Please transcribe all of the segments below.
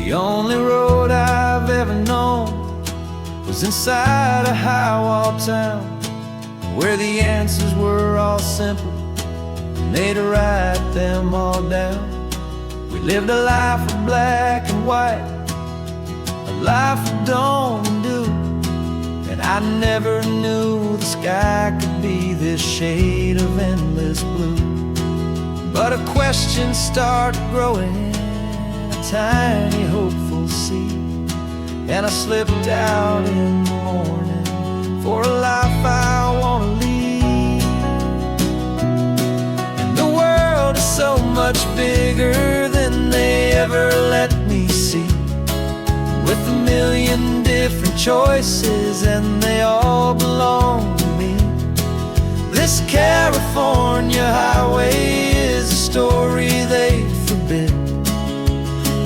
The only road I've ever known was inside a high-wall town, where the answers were all simple and they'd write them all down. We lived a life of black and white, a life of dawn and dew, and I never knew the sky could be this shade of endless blue. But a question started growing, a tiny hopeful seed, and I slipped out in the morning for a life I want to lead. And the world is so much bigger than they ever let me see, with a million different choices and they all belong to me. This California highway is a story they forbid,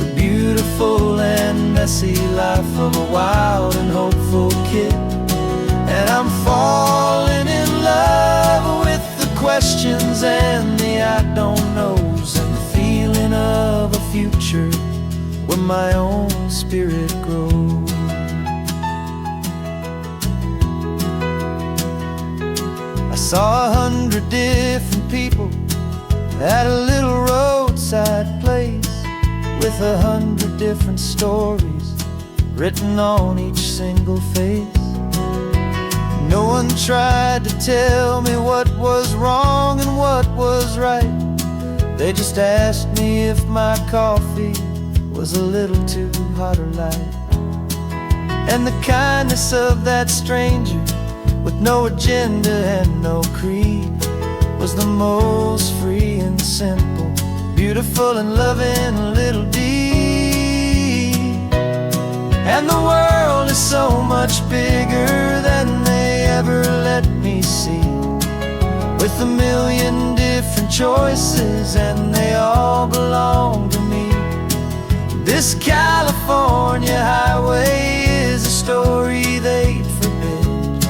the beautiful and messy life of a wild and hopeful kid. And I'm falling in love with the questions and the I don't knows, and the feeling of a future where my own spirit grows. I saw 100 different people at a little roadside place, with 100 different stories written on each single face. No one tried to tell me what was wrong and what was right. They just asked me if my coffee was a little too hot or light. And the kindness of that stranger, with no agenda and no creed, was the most free and simple, beautiful and loving little deed. And the world is so much bigger than they ever let me see, with a million different choices and they all belong to me. This California highway is a story they'd forbid,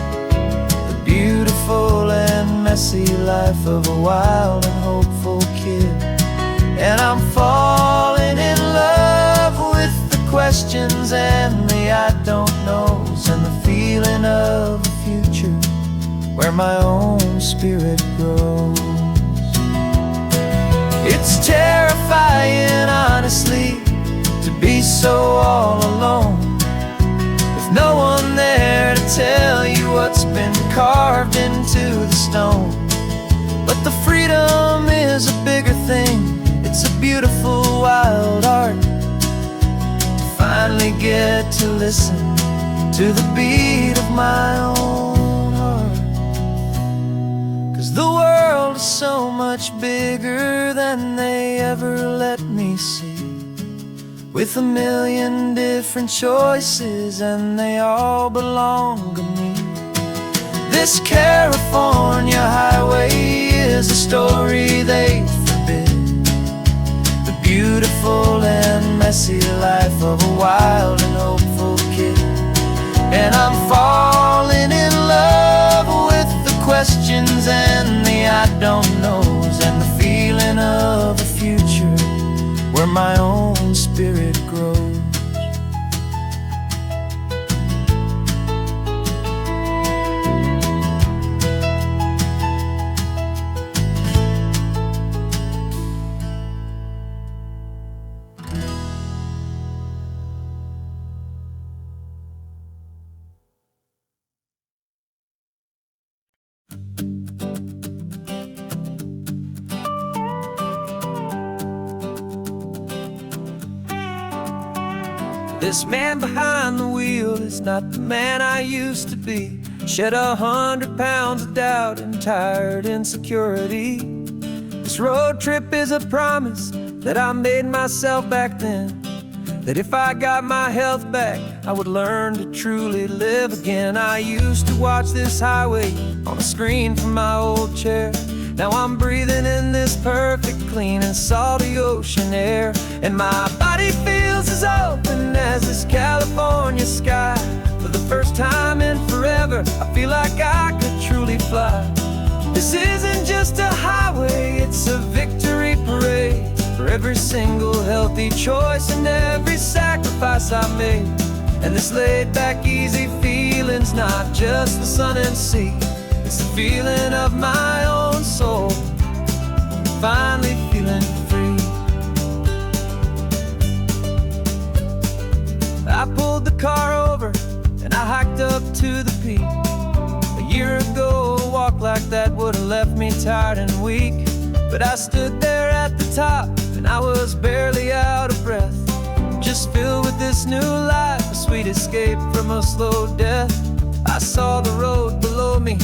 the beautiful and messy life of a wild and hopeful kid. And I'm falling in love with the questions and the I don't knows, and the feeling of a future where my own spirit grows. It's terrifying, honestly, to be so all alone, with no one there to tell you what's been carved into the stone. But the freedom is a bigger thing, it's a beautiful wild art, to finally get to listen to the beat of my own heart. 'Cause the world is so much bigger than they ever let me see, with a million different choices and they all belong to me. This California highway is a story they forbid, the beautiful and messy life of a wild and hopeful kid. And I'm falling in love with the questions and the I don't knows, and the feeling of a future where my own spirit grows. This man behind the wheel is not the man I used to be. Shed 100 pounds of doubt and tired insecurity. This road trip is a promise that I made myself back then, that if I got my health back, I would learn to truly live again. I used to watch this highway on a screen from my old chair. Now I'm breathing in this perfect, clean and salty ocean air, and my body feels as open as this California sky. For the first time in forever, I feel like I could truly fly. This isn't just a highway, it's a victory parade for every single healthy choice and every sacrifice I made. And this laid back easy feeling's not just the sun and sea, it's the feeling of my own soul, finally feeling free. I pulled the car over and I hiked up to the peak. A year ago a walk like that would have left me tired and weak, but I stood there at the top and I was barely out of breath, just filled with this new life, a sweet escape from a slow death. I saw the road below me,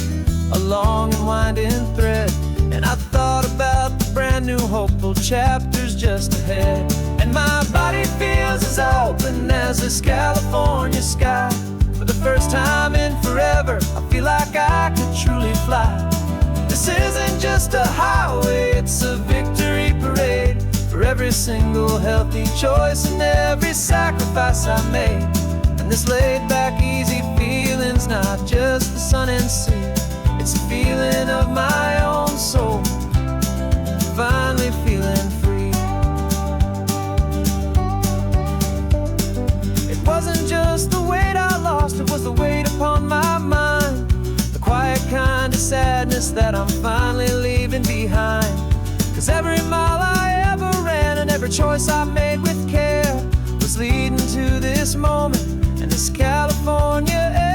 a long and winding thread, and I thought about the brand new hopeful chapters just ahead. And my body feels as open as this California sky. For the first time in forever, I feel like I could truly fly. This isn't just a highway, it's a victory parade for every single healthy choice and every sacrifice I made. And this laid back easy feeling's not just the sun and sea, it's a feeling of my own soul, finally feeling free. It wasn't just the weight I lost, it was the weight upon my mind, the quiet kind of sadness that I'm finally leaving behind. 'Cause every mile I ever ran and every choice I made with care was leading to this moment and this California air.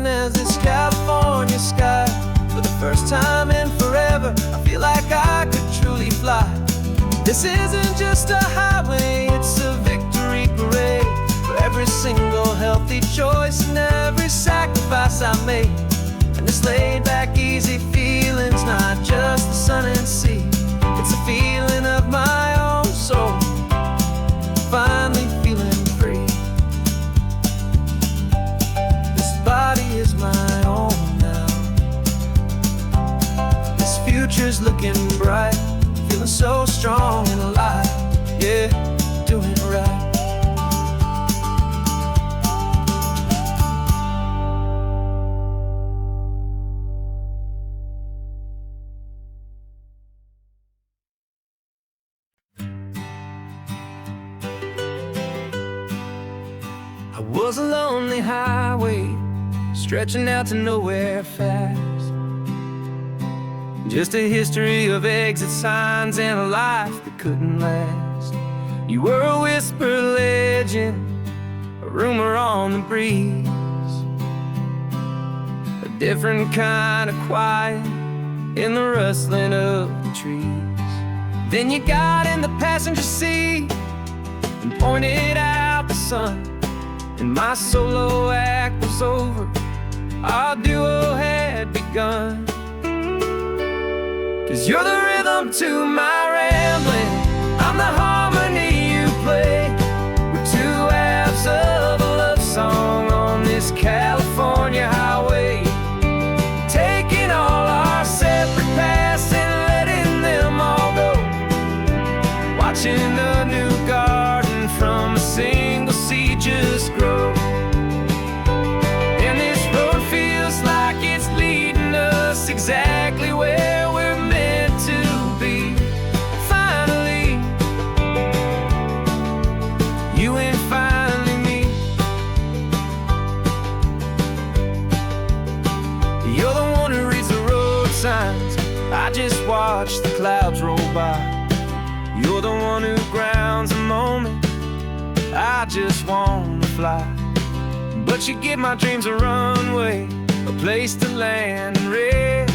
As this California sky, for the first time in forever, I feel like I could truly fly. This isn't just a highway, it's a victory parade for every single healthy choice and every sacrifice I made. And this laid back easy feeling's not just the sun and sea, it's a feeling of my own soul, finally feeling free. Body is my own now. This future's looking bright, feeling so strong and alive. Yeah, doing it right. I was a lonely highway stretching out to nowhere fast, just a history of exit signs and a life that couldn't last. You were a whisper legend, a rumor on the breeze, a different kind of quiet in the rustling of the trees. Then you got in the passenger seat and pointed out the sun, and my solo act was over, our duo had begun. 'Cause you're the rhythm to my rambling, I'm the harmony you play. We're two halves of a love song on this California highway, taking all our separate paths and letting them all go, watching a new garden from a single seed just grow. Exactly where we're meant to be. Finally, you and finally me. You're the one who reads the road signs, I just watch the clouds roll by. You're the one who grounds a moment, I just wanna fly. But you give my dreams a runway, a place to land and rest.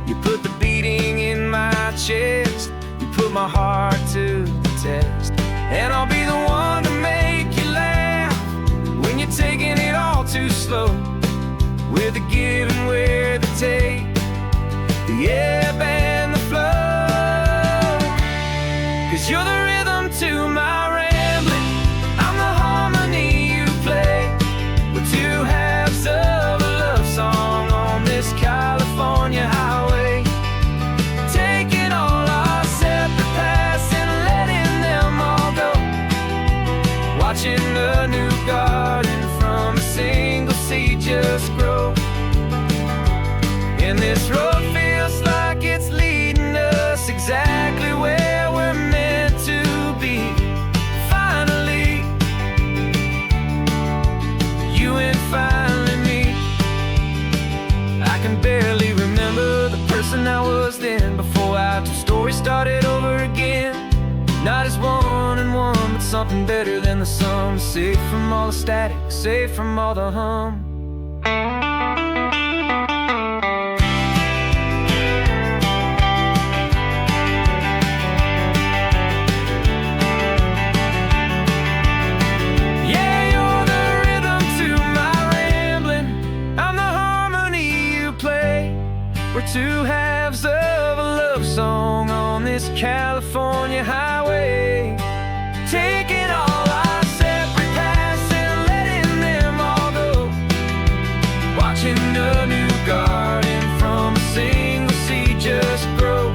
You put the beating in my chest, you put my heart to the test. And I'll be the one to make you laugh when you're taking it all too slow. We're the give and we're the take, the ebb and the flow. 'Cause you're the rhythm to my rambling, I'm the harmony you play. We're two halves got two stories started over again. Not as one and one, but something better than the sum. Safe from all the static, safe from all the hum. We're two halves of a love song on this California highway, taking all our separate paths and letting them all go, watching a new garden from a single seed just grow.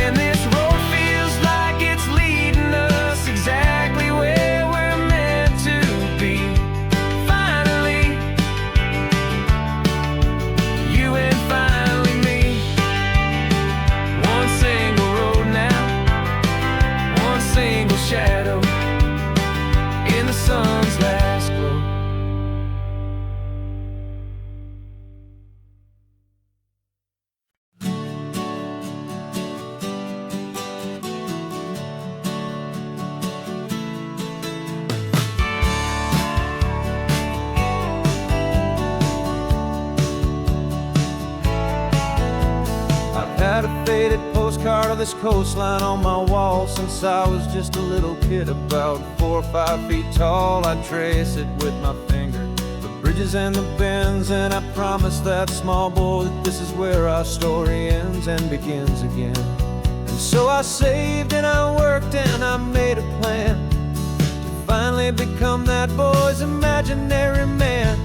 And this road feels like it's leading us exactly where we're meant to be. Finally, you and finally me. One single road now, one single shadow in the sun's last glow. Had a faded postcard of this coastline on my wall since I was just a little kid, about 4 or 5 feet tall. I trace it with my finger, the bridges and the bends, and I promised that small boy that this is where our story ends and begins again. And so I saved and I worked and I made a plan to finally become that boy's imaginary man.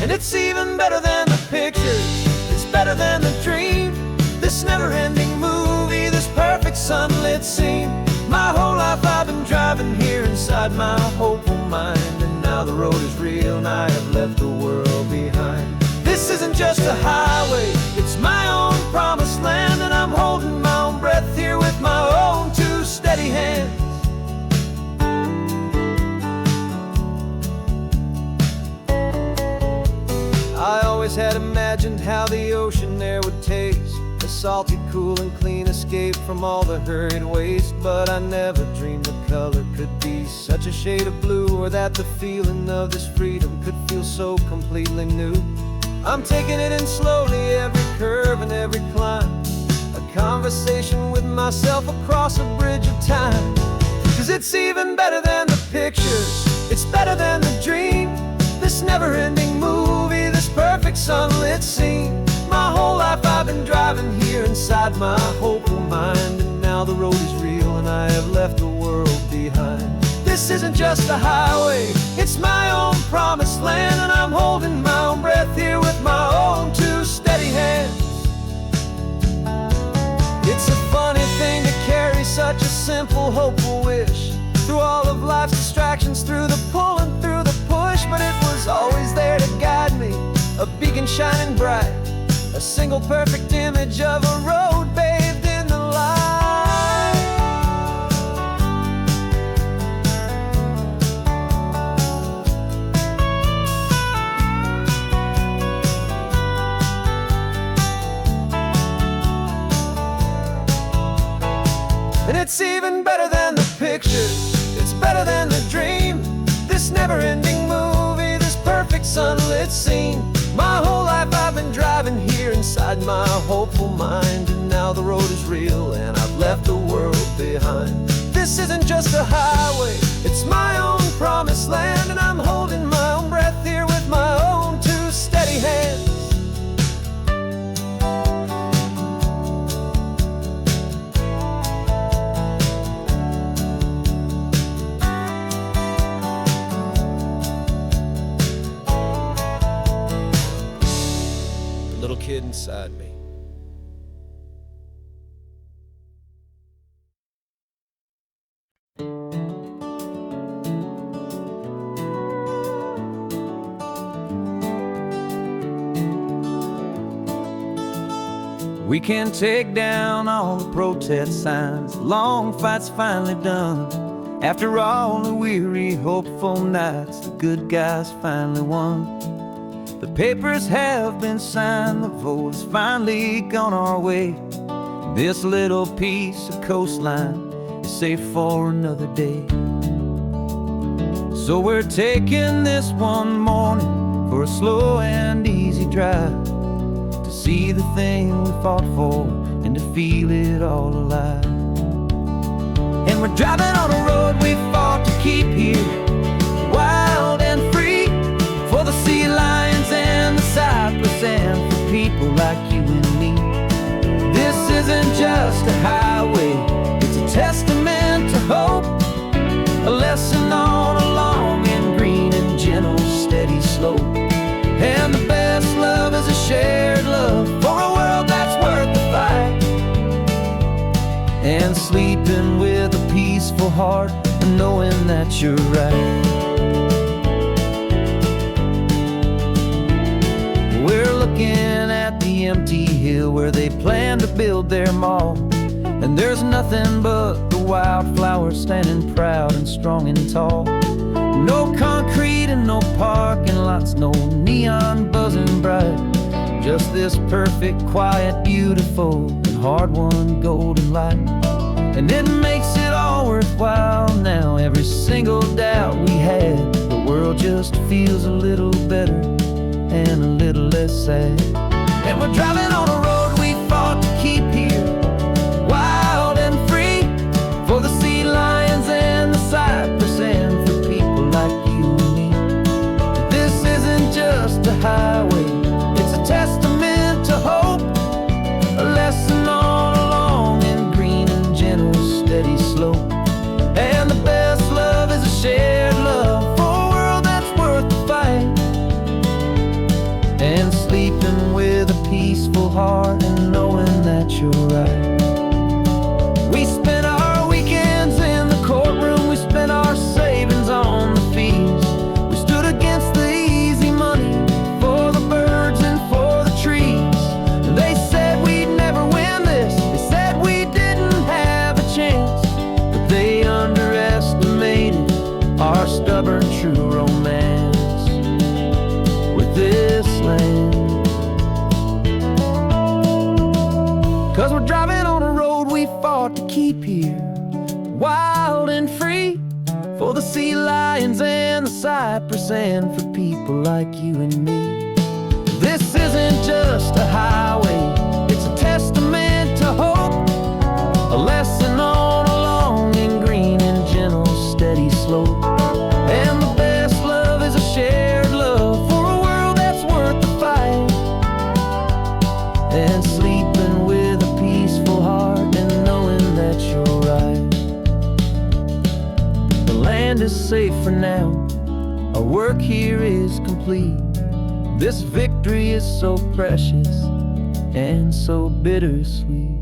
And it's even better than the pictures, it's better than the dream. This never-ending movie, this perfect sunlit scene. My whole life I've been driving here inside my hopeful mind, and now the road is real and I have left the world behind. This isn't just a highway, it's my own promised land, and I'm holding my own breath here with my own two steady hands. I always had imagined how the ocean there would taste, a salty, cool and clean escape from all the hurried waste. But I never dreamed the color could be such a shade of blue, or that the feeling of this freedom could feel so completely new. I'm taking it in slowly, every curve and every climb, a conversation with myself across a bridge of time. 'Cause it's even better than the pictures, it's better than the dream. This never-ending movie, this perfect sunlit scene. My whole life I've been driving here inside my hopeful mind, and now the road is real and I have left the world behind. This isn't just a highway, it's my own promised land, and I'm holding my own breath here with my own two steady hands. It's a funny thing to carry such a simple, hopeful wish through all of life's distractions, through the pull and through the push. But it was always there to guide me, a beacon shining bright, a single perfect image of a road bathed in the light. And it's even better than the pictures, it's better than the dream. This never-ending movie, this perfect sunlit scene. My whole life I've been driving here inside my hopeful mind, and now the road is real and I've left the world behind. This isn't just a highway, it's my own promised land, and I'm holding my own breath here with my own two steady hands. Little kid inside me. We can take down all the protest signs, long fight's finally done. After all the weary, hopeful nights, the good guys finally won. The papers have been signed, the vote has finally gone our way. This little piece of coastline is safe for another day. So we're taking this one morning for a slow and easy drive, to see the thing we fought for and to feel it all alive. And we're driving on a road we fought to keep here, wild and free, for the sea lions and the cypress and for people like you and me. This isn't just a highway, it's a testament to hope, a lesson on a long and green and gentle steady slope. And the best love is a shared love for a world that's worth the fight, and sleeping with a peaceful heart and knowing that you're right. We're looking at the empty hill where they plan to build their mall, and there's nothing but the wildflowers standing proud and strong and tall. No concrete and no parking lots, no neon buzzing bright, just this perfect, quiet, beautiful, and hard-won golden light. And it makes it all worthwhile now, every single doubt we had. The world just feels a little better and a little less sad. And we're driving on a road we fought to keep here, wild and free, for the sea lions and the cypress and for people like you and me. This isn't just a highway, it's a testament to hope, a lesson on a long and green and gentle steady slope. And the best love is a shared love for a world that's worth the fight, and sleeping with a peaceful heart and knowing that you're right. We spent our weekends in the courtroom, we spent our savings on the fees. We stood against the easy money for the birds and for the trees. And they said we'd never win this, they said we didn't have a chance, but they underestimated our stubborn true romance with this land. 'Cause we're driving on a road we fought to keep here, wild and free, for the sea lions and the cypress and for people like you and me. This isn't just a highway, it's a testament to hope, a lesson on a long and green and gentle steady slope. And the best love is a shared love for a world that's worth the fight, and sleeping with a peaceful heart and knowing that you're right. The land is safe for now, our work here is complete. This victory is so precious and so bittersweet.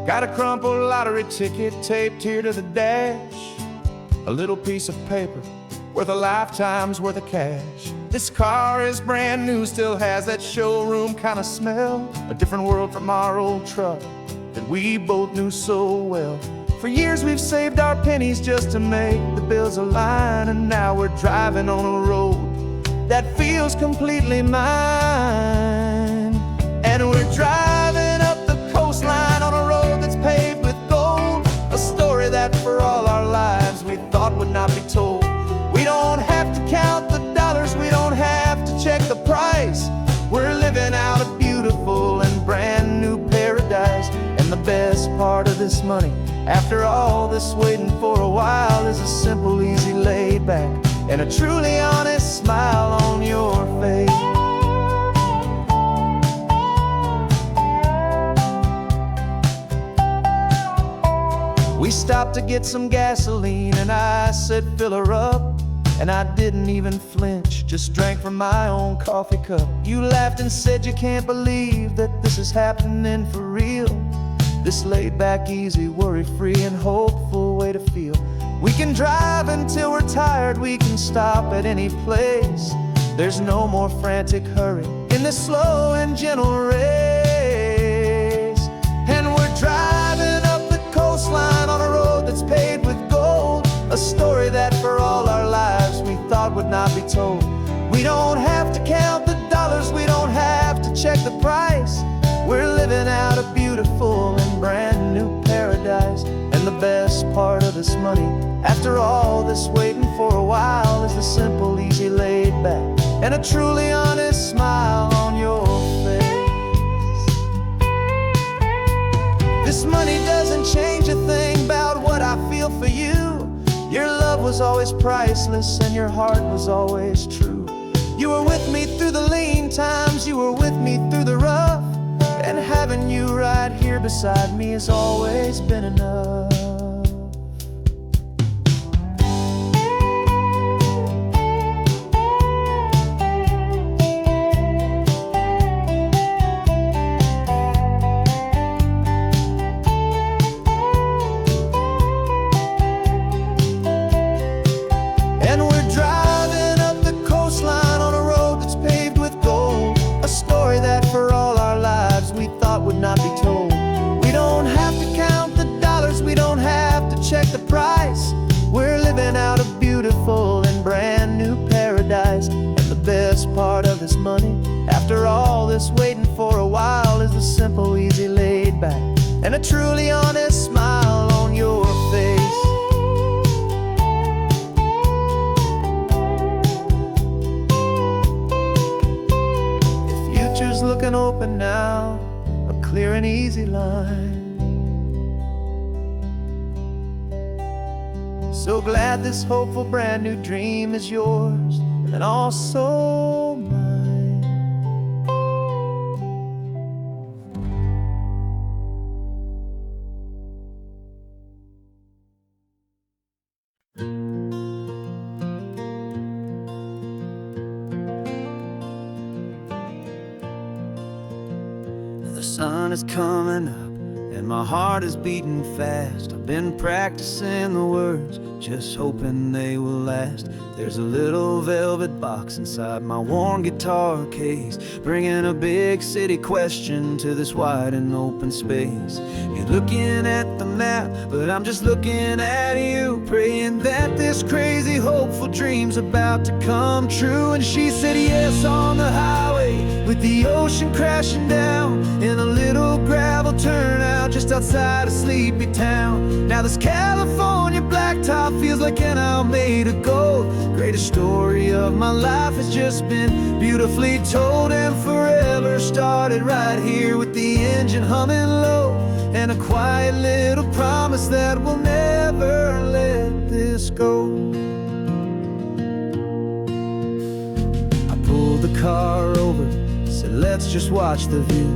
Got a crumpled lottery ticket taped here to the dash, a little piece of paper worth a lifetime's worth of cash. This car is brand new, still has that showroom kind of smell, a different world from our old truck that we both knew so well. For years we've saved our pennies just to make the bills align, and now we're driving on a road that feels completely mine. And we're driving up the coastline on a road that's paved with gold, a story that for all our lives we thought would not be told. We don't have to count the dollars, we don't have to check the price. We're living out a beautiful and brand new paradise. And the best part of this money, after all this waiting for a while, is a simple, easy, laid back, and a truly honest smile on your face. We stopped to get some gasoline and I said fill her up, and I didn't even flinch, just drank from my own coffee cup. You laughed and said you can't believe that this is happening for real. This laid back, easy, worry-free and hopeful way to feel. We can drive until we're tired, we can stop at any place. There's no more frantic hurry in this slow and gentle race. And we're driving up the coastline on a road that's paved with gold, a story that for all our lives we thought would not be told. We don't have to count the dollars, we don't have to check the price. We're living out a beautiful and brand new paradise. And the best part of this money, after all this waiting for a while, is the simple, easy, laid back, and a truly honest smile on your face. This money doesn't change a thing about what I feel for you. Your love was always priceless and your heart was always true. You were with me through the lean times, you were with me through the rough, and having you right here beside me has always been enough. And we're driving up the coastline on a road that's paved with gold, a story that for all our lives we thought would not be told. We don't have to count the dollars, we don't have to check the price. We're living out a beautiful and brand new paradise. And the best part of this money, after all this waiting for a while, is the simple, easy, laid back, and a truly honest smile on your face. Future's looking open now, a clear and easy line. So glad this hopeful brand new dream is yours and also mine. The sun is coming up and my heart is beating fast. I've been practicing the words, just hoping they will last. There's a little velvet box inside my worn guitar case, bringing a big city question to this wide and open space. You're looking at the map, but I'm just looking at you, praying that this crazy hopeful dream's about to come true. And she said yes on the highway, with the ocean crashing down, in a little gravel turnout just outside of sleepy town. Now this California blacktop feels like an isle made of gold. Greatest story of my life has just been beautifully told, and forever started right here with the engine humming low, and a quiet little promise that we'll never let this go. I pulled the car over, said let's just watch the view.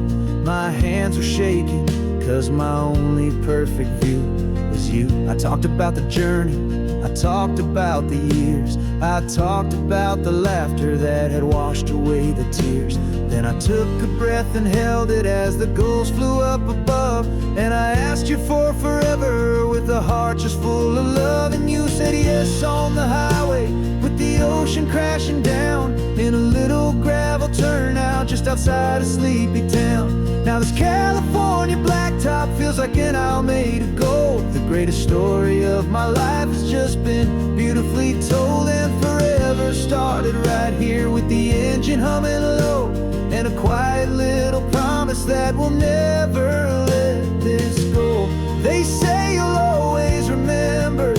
My hands were shaking, cause my only perfect view was you. I talked about the journey, I talked about the years, I talked about the laughter that had washed away the tears. Then I took a breath and held it as the gulls flew up above, and I asked you for forever with a heart just full of love. And you said yes on the highway, with the ocean crashing down, in a little gravel turnout just outside of sleepy town. Now this California blacktop feels like an isle made of gold. The greatest story of my life has just been beautifully told, and forever started right here with the engine humming low, and a quiet little promise that we'll never let this go. They say you'll always remember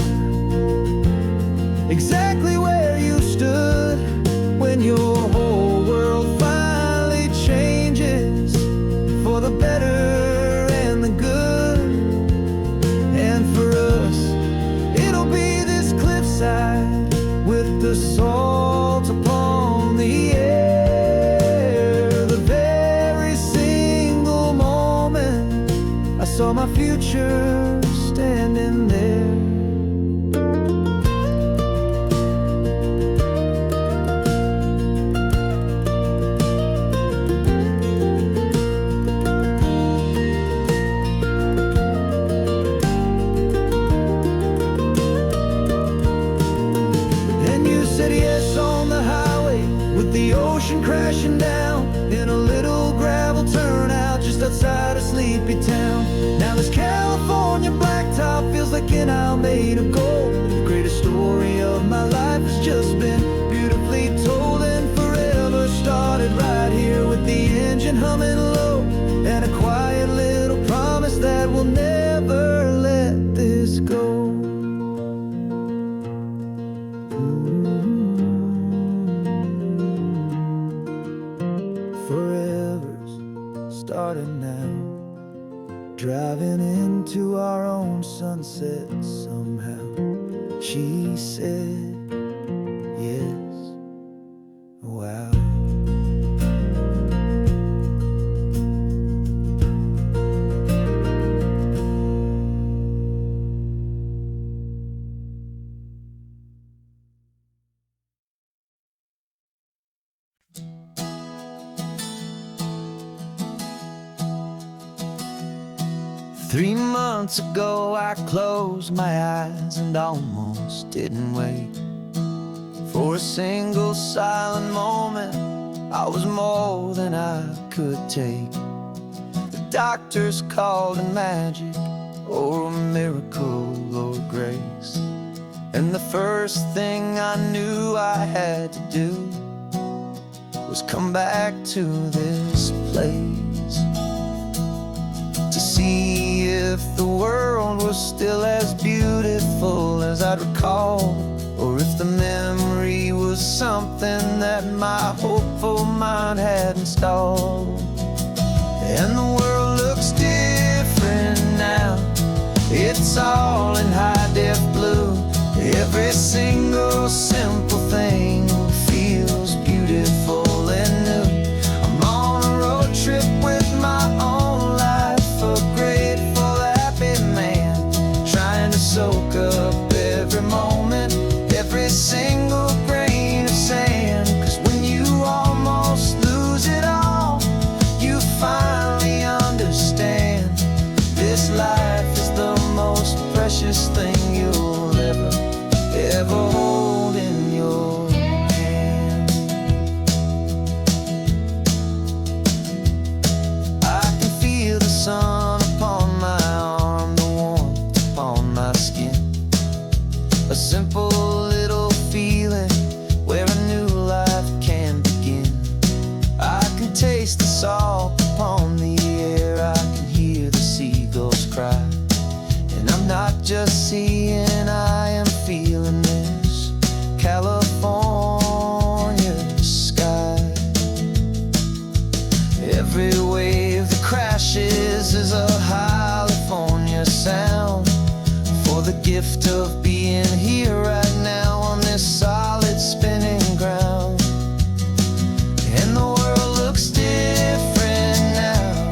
exactly where you stood when your whole world finally changes for the better and the good. And for us, it'll be this cliffside with the salt upon the air. The very single moment I saw my future standing there. hippie town. Now this California blacktop feels like an isle made of gold. The greatest story of my life has just been beautifully told, and forever started right here with the engine humming low, and a quiet little promise that we'll never let this go. Forever's started now, driving into our own sunset somehow. She said, yes, wow. Three months ago I closed my eyes and almost didn't wait for a single silent moment. I was more than I could take. The doctors called it magic, or a miracle, or grace. And the first thing I knew I had to do was come back to this place, to see if the world was still as beautiful as I'd recall, or if the memory was something that my hopeful mind had installed. And the world looks different now, it's all in high-def blue. Every single simple thing feels beautiful and new. I'm on a road trip with my own life, a grateful, happy man, trying to soak up every moment, every single grain of sand. 'Cause when you almost lose it all, you finally understand this life is the most precious thing you'll ever hold in your hand. I can feel the sun upon my arm, the warmth upon my skin, a simple little feeling where a new life can begin. I can taste the salt upon the air, I can hear the seagulls cry, and I'm not just seeing, I am feeling this California sky. Every wave that crashes is a California sound, for the gift of being here right now on this solid spinning ground. And the world looks different now,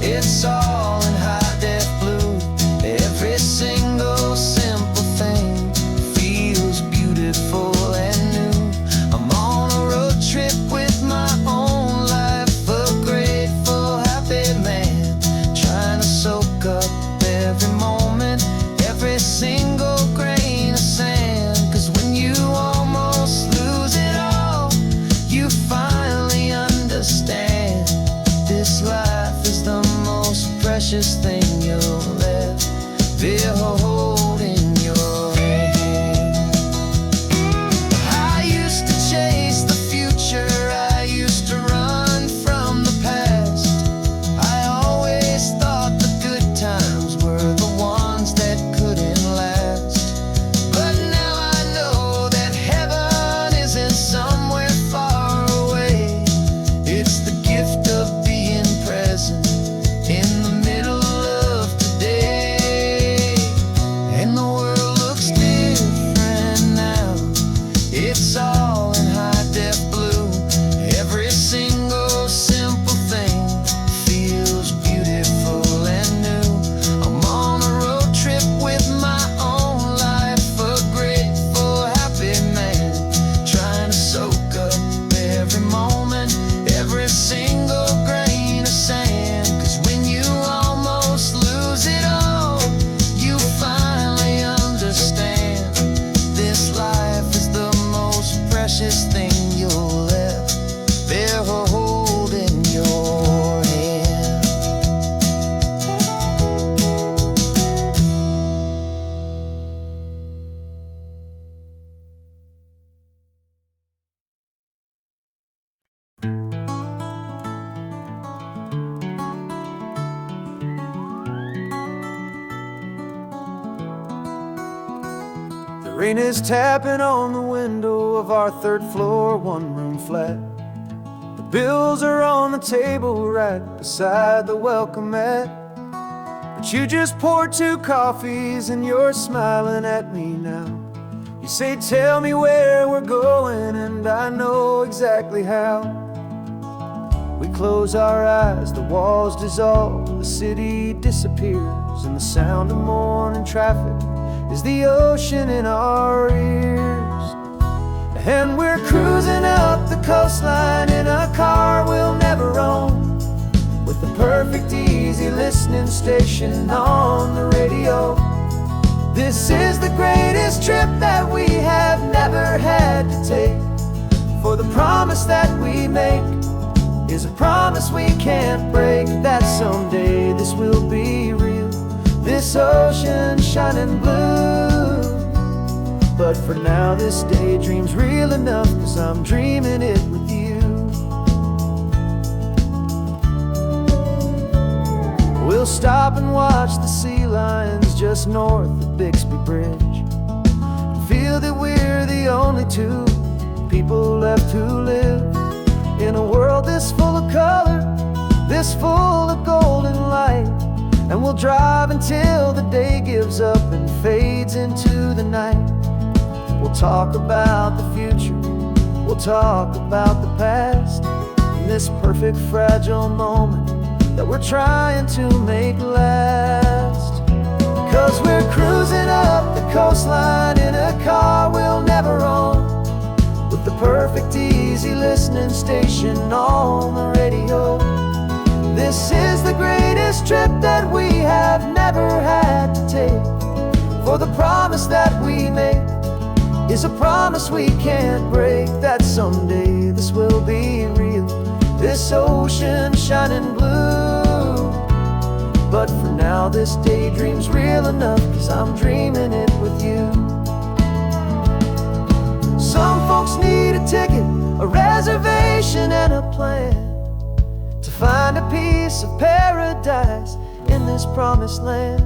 it's all in high-def blue. Every single simple thing feels beautiful and new. I'm on a road trip with my own life, a grateful, happy man, trying to soak up every moment, every single grain of sand. 'Cause when you almost lose it all, you finally understand this life is the most precious thing you'll ever hold in your hand. I used to chase the future, I used to run from the past. I always thought the good times were the ones that couldn't last. But now I know that heaven isn't somewhere far away. It's the gift of being present in the middle of today. And the world looks different now, it's all in high-def blue. Every single simple thing feels beautiful and new. I'm on a road trip with my own life, a grateful, happy man, trying to soak up every moment, every single grain of sand. 'Cause when you almost lose it all, you finally understand this life is the most precious thing you'll ever hold in your hand. Rain is tapping on the window of our third floor, one-room flat. The bills are on the table right beside the welcome mat. But you just poured 2 coffees and you're smiling at me now. You say, tell me where we're going, and I know exactly how. We close our eyes, the walls dissolve, the city disappears, and the sound of morning traffic is the ocean in our ears. And we're cruising up the coastline in a car we'll never own, with the perfect easy listening station on the radio. This is the greatest trip that we have never had to take, for the promise that we make is a promise we can't break, that someday this will be real, this ocean shining blue. But for now this daydream's real enough, 'cause I'm dreaming it with you. We'll stop and watch the sea lions just north of Bixby Bridge, and feel that we're the only 2 people left who live in a world this full of color, this full of golden light. And we'll drive until the day gives up and fades into the night. We'll talk about the future, we'll talk about the past, in this perfect fragile moment that we're trying to make last. 'Cause we're cruising up the coastline in a car we'll never own, with the perfect easy listening station on the radio. This is the greatest trip that we have never had to take, for the promise that we make is a promise we can't break, that someday this will be real, this ocean shining blue. But for now this daydream's real enough, 'cause I'm dreaming it with you. Some folks need a ticket, a reservation and a plan, to find a piece of paradise in this promised land.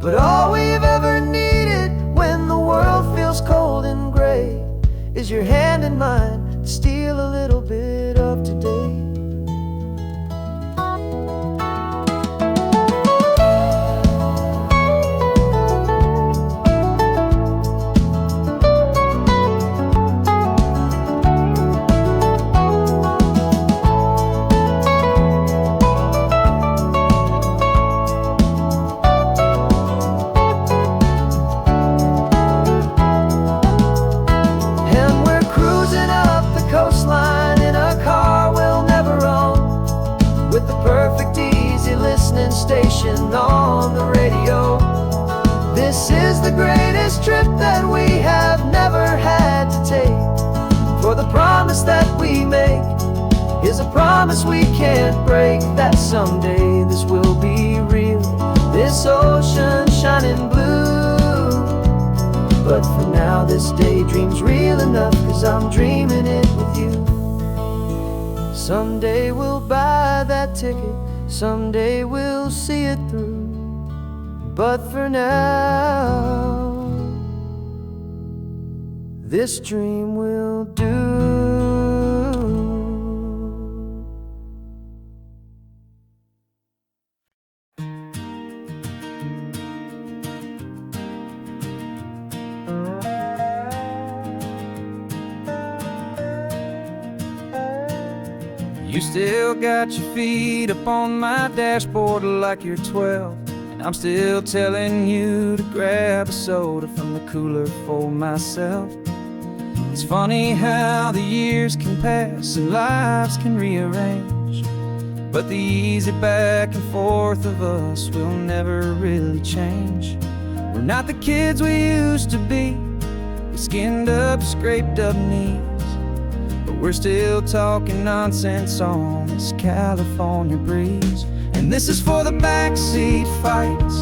But all we've ever needed when the world feels cold and gray is your hand in mine to steal a little bit of today. Station on the radio. This is the greatest trip that we have never had to take, for the promise that we make is a promise we can't break, that someday this will be real, this ocean shining blue. But for now this daydream's real enough, 'cause I'm dreaming it with you. Someday we'll buy that ticket, someday we'll see it through, but for now this dream will do. You still got your feet up on my dashboard like you're 12, and I'm still telling you to grab a soda from the cooler for myself. It's funny how the years can pass and lives can rearrange, but the easy back and forth of us will never really change. We're not the kids we used to be, with skinned up, scraped up knees, but we're still talking nonsense on this California breeze. And this is for the backseat fights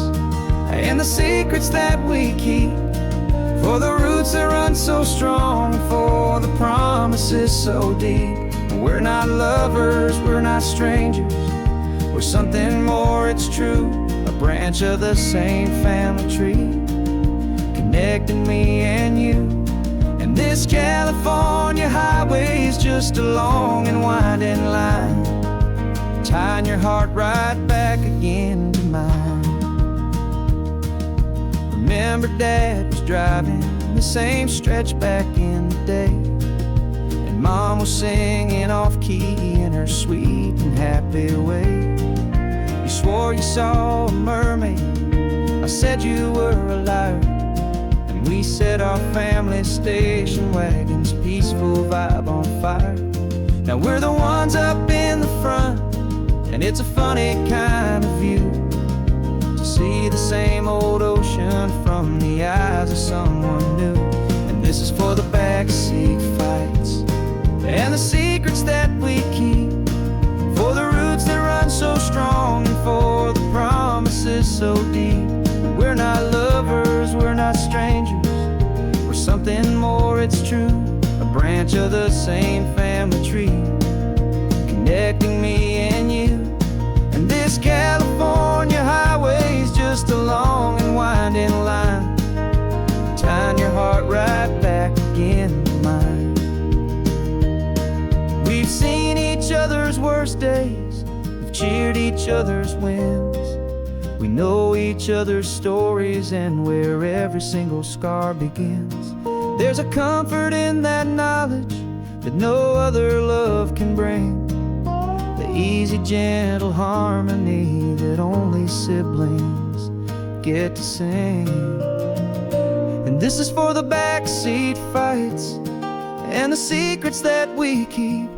and the secrets that we keep, for the roots that run so strong, for the promises so deep. We're not lovers, we're not strangers, we're something more, it's true, a branch of the same family tree. Can connecting me and you. And this California highway is just a long and winding line, tying your heart right back again to mine. Remember Dad was driving the same stretch back in the day, and Mom was singing off-key in her sweet and happy way. You swore you saw a mermaid, I said you were a liar, and we set our family station wagon's peaceful vibe on fire. Now we're the ones up in the front, and it's a funny kind of view to see the same old ocean from the eyes of someone new. And this is for the backseat fights and the secrets that we keep, for the roots that run so strong and for the promises so deep. We're not lovers, we're not strangers, we're something more, it's true. A branch of the same family tree, connecting me and you. And this California highway is just a long and winding line, tying your heart right back again to mine. We've seen each other's worst days, we've cheered each other's wins. We know each other's stories and where every single scar begins. There's a comfort in that knowledge that no other love can bring, the easy, gentle harmony that only siblings get to sing. And this is for the backseat fights and the secrets that we keep,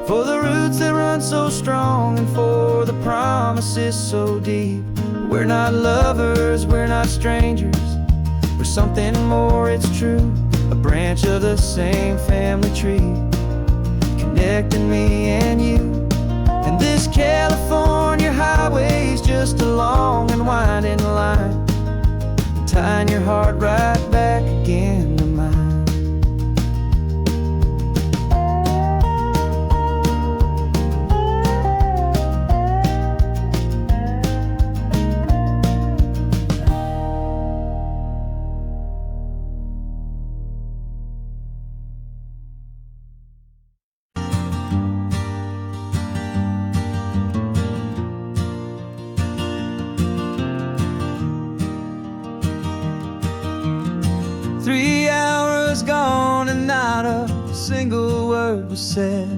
for the roots that run so strong and for the promises so deep. We're not lovers, we're not strangers, we're something more, it's true. A branch of the same family tree, connecting me and you. And this California highway is just a long and winding line, tying your heart right back again to mine. Three hours gone and not a single word was said,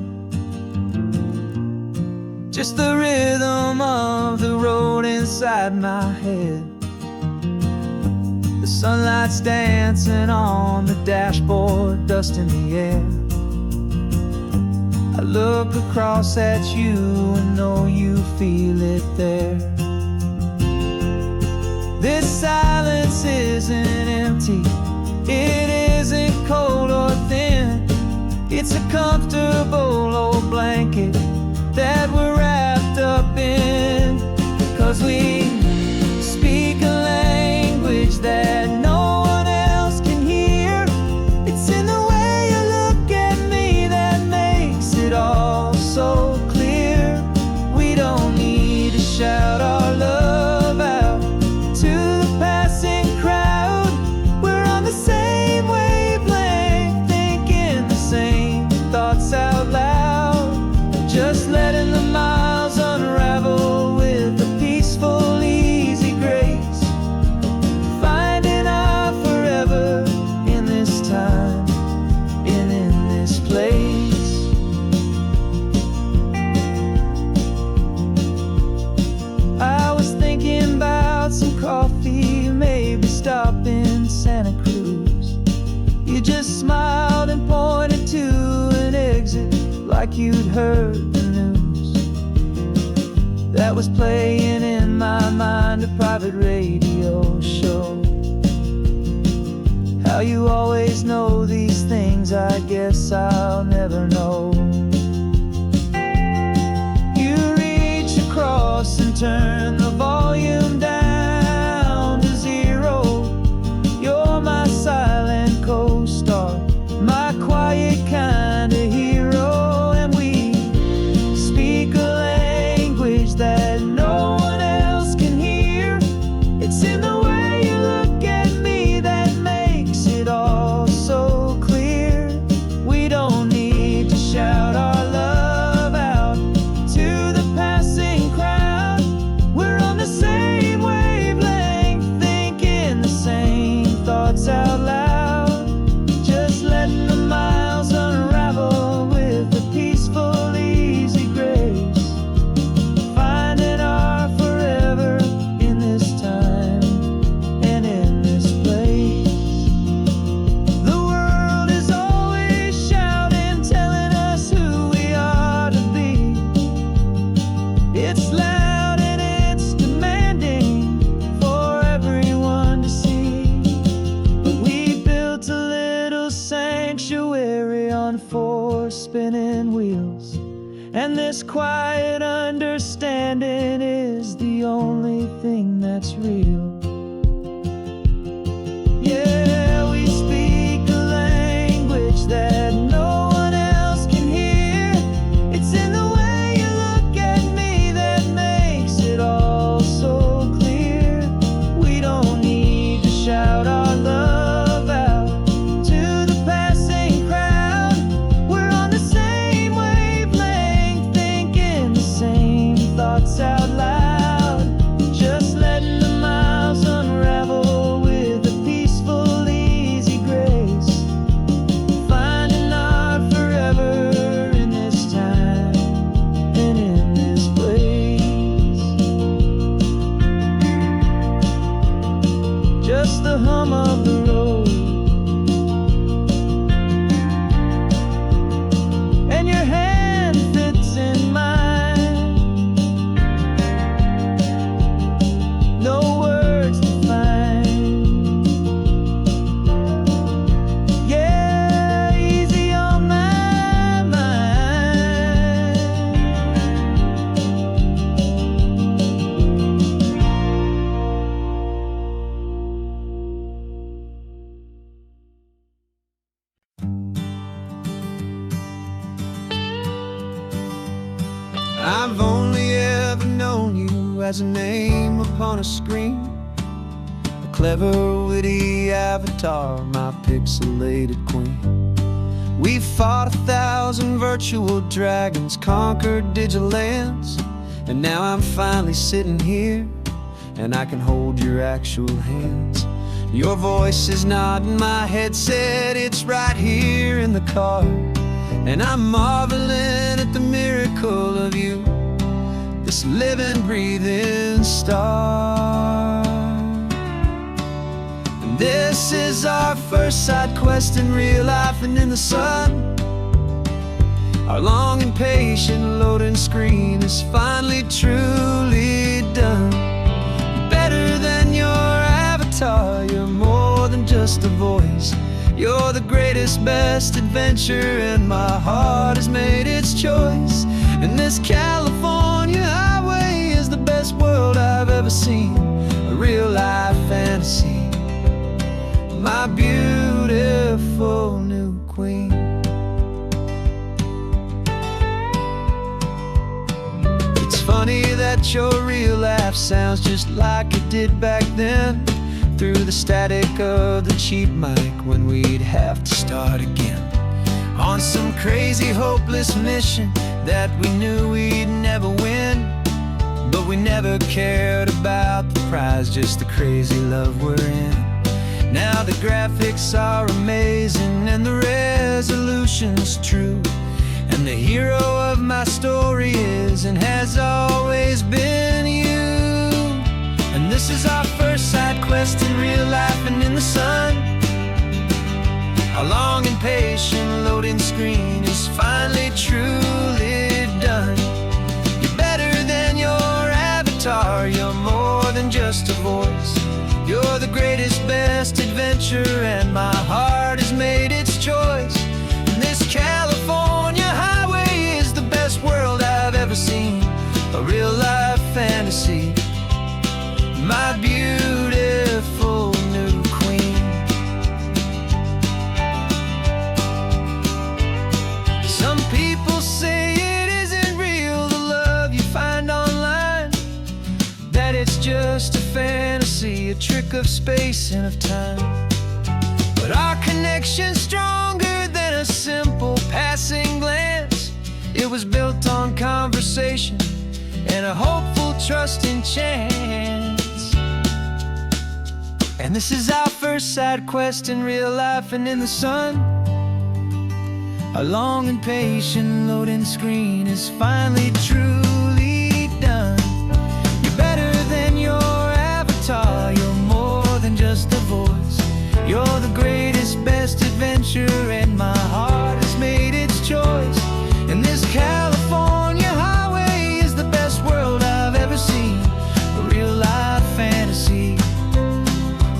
just the rhythm of the road inside my head. The sunlight's dancing on the dashboard, dust in the air. I look across at you and know you feel it there. This silence isn't empty, it isn't cold or thin. It's a comfortable old blanket that we're wrapped up in. 'Cause we speak a language that no one else can hear. It's in the way you look at me that makes it all so clear. We don't need to shout our love out to the passing crowd. We're on the same wavelength, thinking the same thoughts out loud, just letting the miles unravel with a peaceful, easy grace, finding our forever in this time and in this place. I was thinking about some coffee, maybe stop in Santa Cruz. You just smiled and pointed to an exit like you'd heard the news. That was playing in my mind, a private radio show. How you always know these things, I guess I'll never know. You reach across and turn the volume down to zero. You're my silent co-star, my quiet kind of hero. And we speak a language that no one else can hear. It's in the way you look at me that on four spinning wheels, and this quiet understanding is the only thing that's real. Yeah, we speak a language that no one else can hear. It's in the way you look at me that makes it all so clear. We don't need to shout our love out to the passing crowd. We're on the same wavelength, thinking the same thoughts out loud. Just letting the miles unravel with a peaceful, easy grace. Finding our forever in this time and in this place. Just the hum of the road and your hand fits in mine. No words to find. Yeah, easy on my mind. I've only ever known you as a name upon a screen, a clever, witty avatar, my pixelated queen. We've fought 1,000 virtual dragons, conquered digital lands, and now I'm finally sitting here, and I can hold your actual hands. Your voice is not in my headset, it's right here in the car, and I'm marveling at the miracle of you, this living, breathing star. And this is our first side quest in real life and in the sun. Our long and patient loading screen is finally truly done. Better than your avatar, you're more than just a voice. You're the greatest, best adventure, and my heart has made its choice. And this California highway is the best world I've ever seen, a real life fantasy, my beautiful new queen. It's funny that your real life sounds just like it did back then, through the static of the cheap mic when we'd have to start again, on some crazy hopeless mission that we knew we'd never win. But we never cared about the prize, just the crazy love we're in. Now the graphics are amazing and the resolution's true, and the hero of my story is and has always been you. And this is our first side quest in real life and in the sun. Our long and patient loading screen is finally truly done. You're better than your avatar, you're more than just a voice. You're the greatest, best adventure, and my heart has made its choice. And this California highway is the best world I've ever seen, a real life fantasy, my beautiful new queen. Some people say it isn't real, the love you find online, that it's just a fantasy, a trick of space and of time. But our connection's stronger than a simple passing glance. It was built on conversation and a hopeful, trusting chance. And this is our first side quest in real life and in the sun. Our long and patient loading screen is finally truly done. You're better than your avatar, you're more than just a voice. You're the greatest, best adventure, and my heart has made its choice. And this California highway is the best world I've ever seen, a real life fantasy,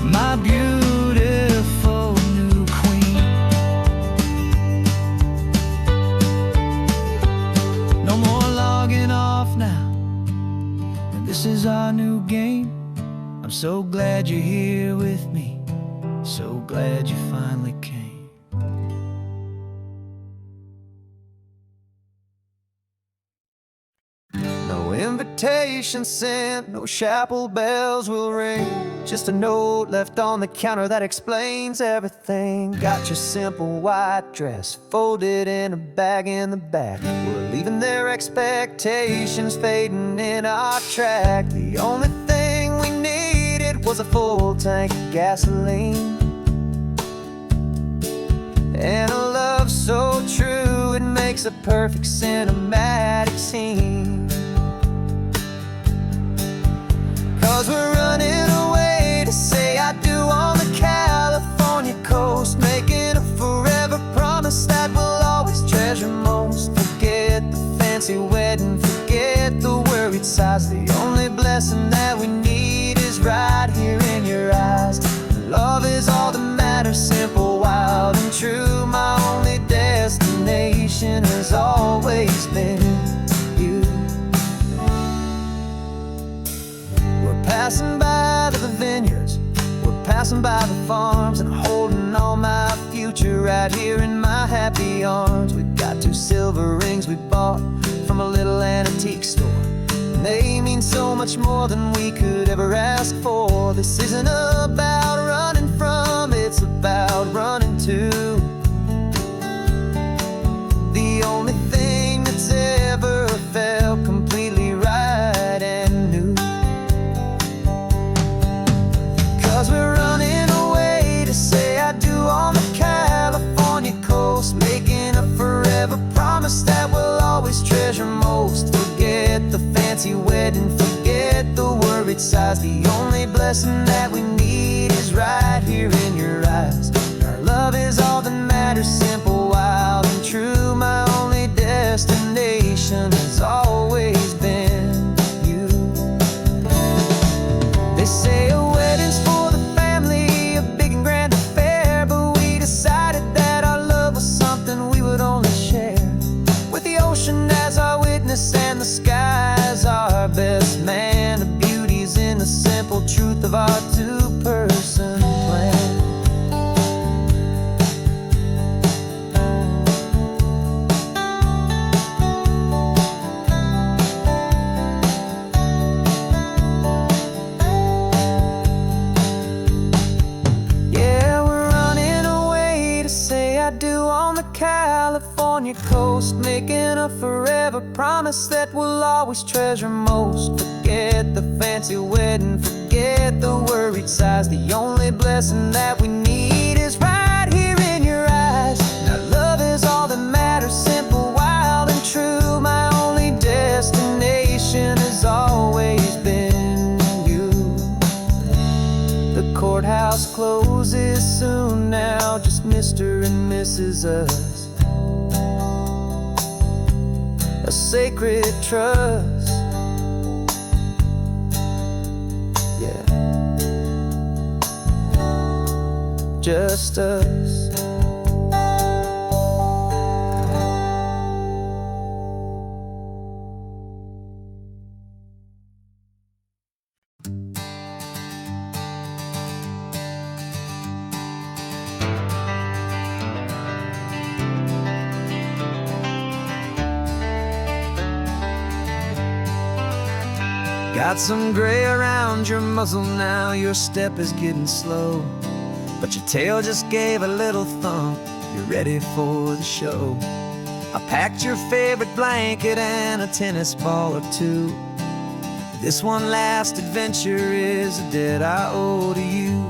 my beautiful new queen. this is our new game. I'm so glad you're here with me, so glad you finally came. No invitation sent, no chapel bells will ring. Just a note left on the counter that explains everything. Got your simple white dress folded in a bag in the back. We're leaving their expectations fading in our track. The only thing we needed was a full tank of gasoline, and a love so true it makes a perfect cinematic scene. 'Cause we're running away to say I do on the California coast, making a forever promise that we'll always treasure most. Forget the fancy wedding, forget the worried sighs. The only blessing that we need is right here in your eyes. Love is all that matters, simple, wild, and true. My only destination has always been you. We're passing by the vineyards, we're passing by the farms, and holding all my future right here in my happy arms. We've got 2 silver rings we bought from a little antique store, and they mean so much more than we could ever ask for. This isn't about running from, it's about running to the only thing that's ever felt completely right and new. 'Cause we're running away to say I do on the California coast, making a forever promise that we'll always treasure most. Forget the fancy wedding, forget the worried sighs. The only blessing that we need is right here in your eyes. Our love is all that matters, simple, wild, and true. My only destination has always been you. They say a wedding's for the family, a big and grand affair, but we decided that our love was something we would only share with the ocean as our witness and the sky as our best man. The beauty's in the simple truth of our 2-person plan. Yeah, we're running away to say I do on the California coast, making a forever promise that we'll always treasure most. Forget the fancy wedding, forget the worried sighs. The only blessing that we need is right here in your eyes. Now love is all that matters, simple, wild, and true. My only destination has always been you. The courthouse closes soon now, just Mr. and Mrs. Us, a sacred trust. Yeah, just us. Got some gray around your muzzle now, your step is getting slow, but your tail just gave a little thump, you're ready for the show. I packed your favorite blanket and a tennis ball or 2. This one last adventure is a debt I owe to you.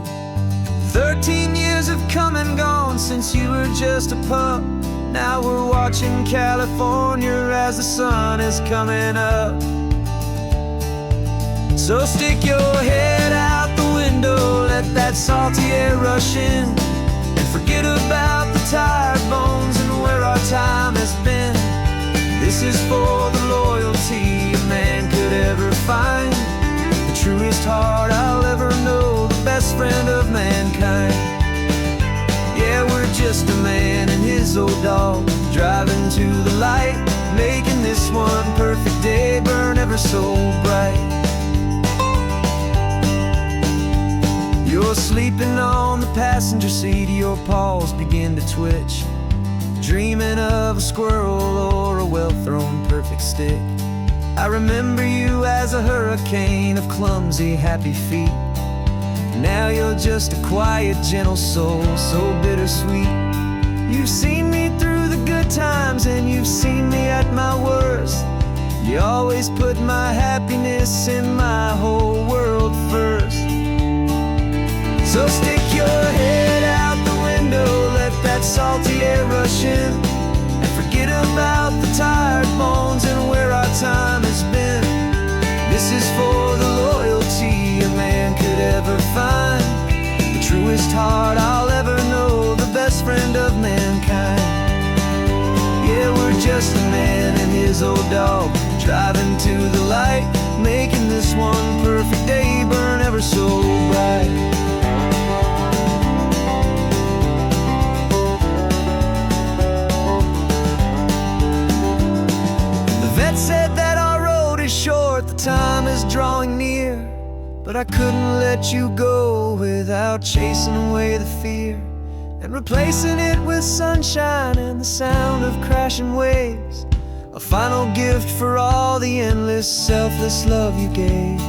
13 years have come and gone since you were just a pup. Now we're watching California as the sun is coming up. So stick your head out the window, let that salty air rush in, and forget about the tired bones and where our time has been. This is for the loyalty a man could ever find, the truest heart I'll ever know, the best friend of mankind. Yeah, we're just a man and his old dog, driving to the light, making this one perfect day burn ever so bright. you're sleeping on the passenger seat, your paws begin to twitch, dreaming of a squirrel or a well-thrown perfect stick. I remember you as a hurricane of clumsy, happy feet. Now you're just a quiet, gentle soul, so bittersweet. You've seen me through the good times and you've seen me at my worst. You always put my happiness in my whole world first. So stick your head out the window, let that salty air rush in, and forget about the tired bones and where our time has been. This is for the loyalty a man could ever find, the truest heart I'll ever know, the best friend of mankind. Yeah, we're just a man and his old dog, driving to the light, making this one perfect day burn ever so bright. Said that our road is short, the time is drawing near, but I couldn't let you go without chasing away the fear and replacing it with sunshine and the sound of crashing waves, a final gift for all the endless, selfless love you gave.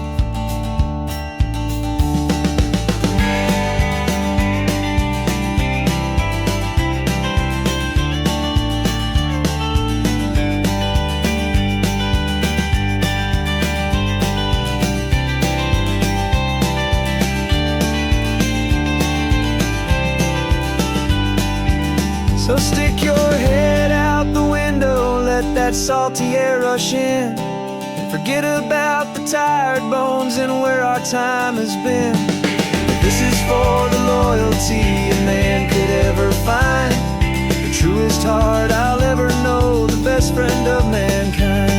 So stick your head out the window, let that salty air rush in, and forget about the tired bones and where our time has been. This is for the loyalty a man could ever find, the truest heart I'll ever know, the best friend of mankind.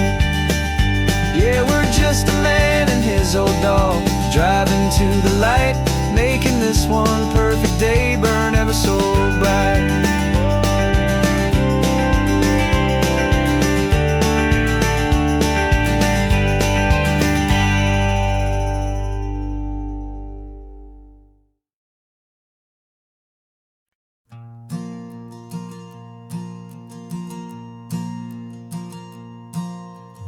Yeah, we're just a man and his old dog, driving to the light, making this one perfect day burn ever so bright.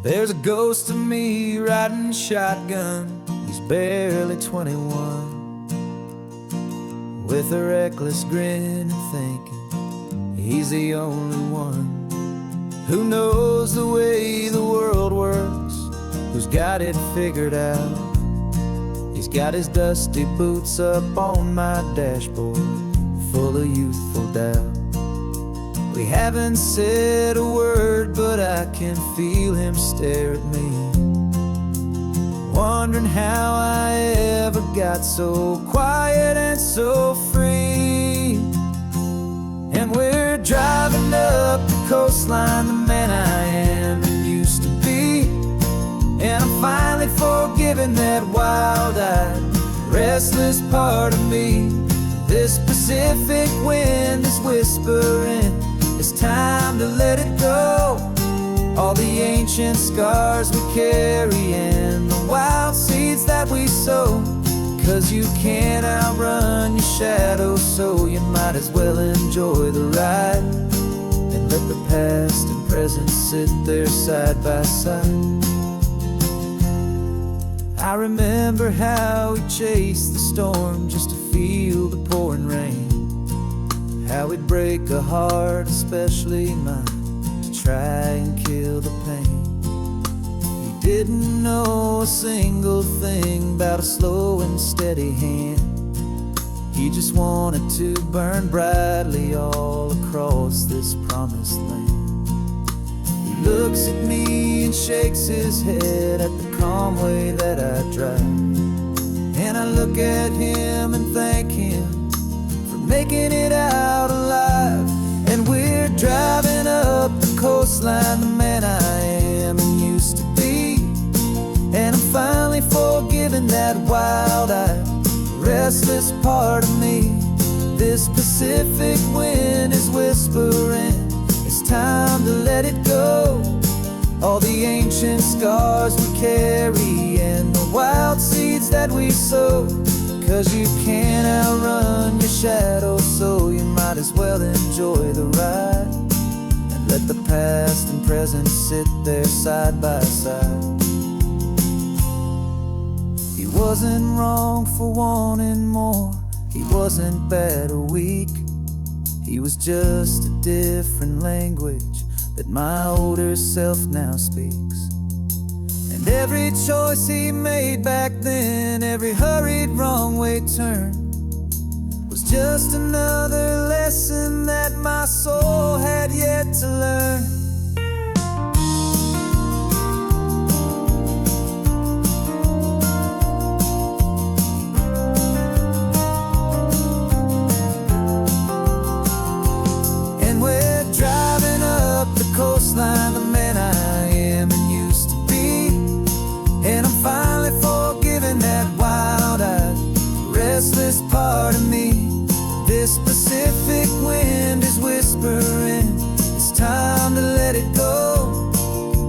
There's a ghost of me riding shotgun, he's barely 21, with a reckless grin and thinking he's the only one who knows the way the world works, who's got it figured out. He's got his dusty boots up on my dashboard, full of youthful doubt. We haven't said a word, but I can feel him stare at me, wondering how I ever got so quiet and so free. And we're driving up the coastline, the man I am and used to be, and I'm finally forgiving that wild-eyed, restless part of me. This Pacific wind is whispering, it's time to let it go. All the ancient scars we carry and the wild seeds that we sow. 'Cause you can't outrun your shadow, so you might as well enjoy the ride and let the past and present sit there side by side. I remember how we chased the storm just to feel the pouring rain, how we'd break a heart, especially mine, to try and kill the pain. He didn't know a single thing about a slow and steady hand. He just wanted to burn brightly all across this promised land. He looks at me and shakes his head at the calm way that I drive, and I look at him and thank him making it out alive. And we're driving up the coastline, the man I am and used to be, and I'm finally forgiving that wild-eyed, restless part of me. This Pacific wind is whispering, it's time to let it go. All the ancient scars we carry and the wild seeds that we sow. 'Cause you can't outrun your shadow, so you might as well enjoy the ride and let the past and present sit there side by side. He wasn't wrong for wanting more, he wasn't bad or weak. He was just a different language that my older self now speaks. And every choice he made back then, every hurried wrong way turn, was just another lesson that my soul had yet to learn. And we're driving up the coastline, the man I am and used to be. And I'm finally forgiving that wild-eyed, restless part of me. This Pacific wind is whispering, it's time to let it go.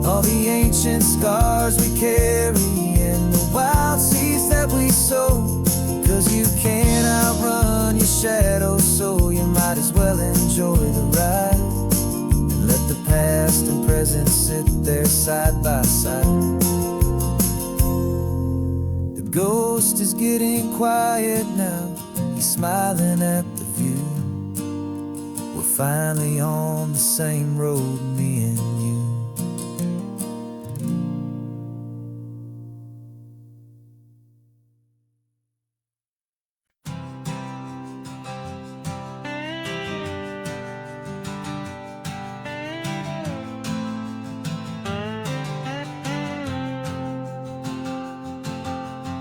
All the ancient scars we carry and the wild seeds that we sow. 'Cause you can't outrun your shadow, so you might as well enjoy the ride and let the past and present sit there side by side. The ghost is getting quiet now, he's smiling at the view. We're finally on the same road, me and you.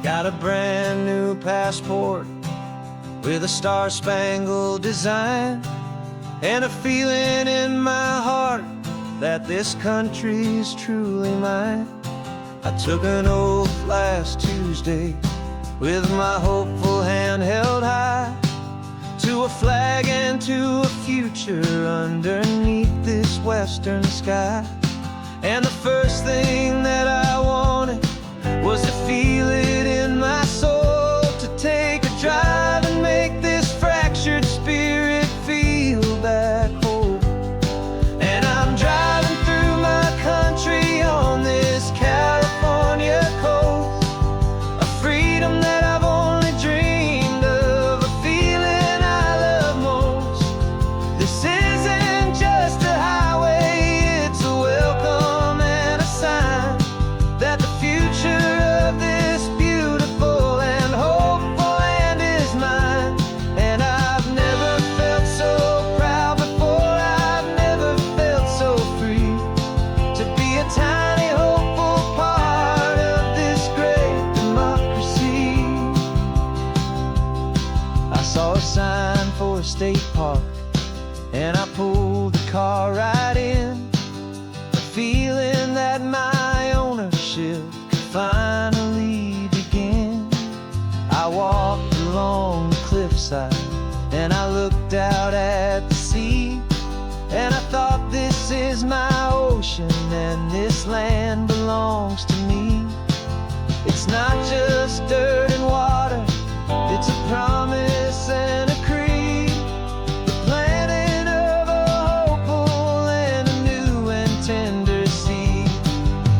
Got a brand new passport with a star-spangled design, and a feeling in my heart that this country's truly mine. I took an oath last Tuesday with my hopeful hand held high, to a flag and to a future underneath this western sky. And the first thing that I wanted was to feel it in my soul, to take a drive and make this fractured spirit feel back home. And I'm driving through my country on this California coast, a freedom that I've only dreamed of, a feeling I love most. This isn't just a highway, it's a welcome and a sign that the future of this beautiful and hopeful land is mine. And I've never felt so proud before, I've never felt so free, to be a tiny hopeful part of this great democracy. I saw a sign for a state park, and I pulled the car right in, a feeling that my ownership could finally begin. I walked along the cliffside and I looked out at the sea, and I thought, this is my ocean and this land belongs to me. It's not just dirt and water, it's a promise and a creed, the planting of a hopeful and a new and tender seed.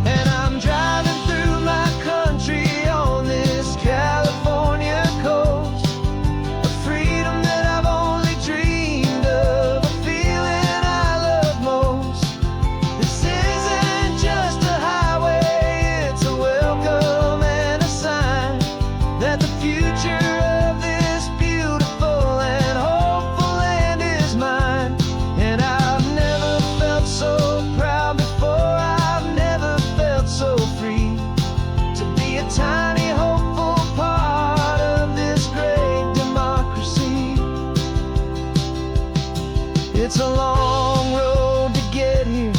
And I'm driving through my country on this California coast, a freedom that I've only dreamed of, a feeling I love most. This isn't just a highway, it's a welcome and a sign that the future of this beautiful and hopeful land is mine. And I've never felt so proud before, I've never felt so free, to be a tiny hopeful part of this great democracy. It's a long road to get here,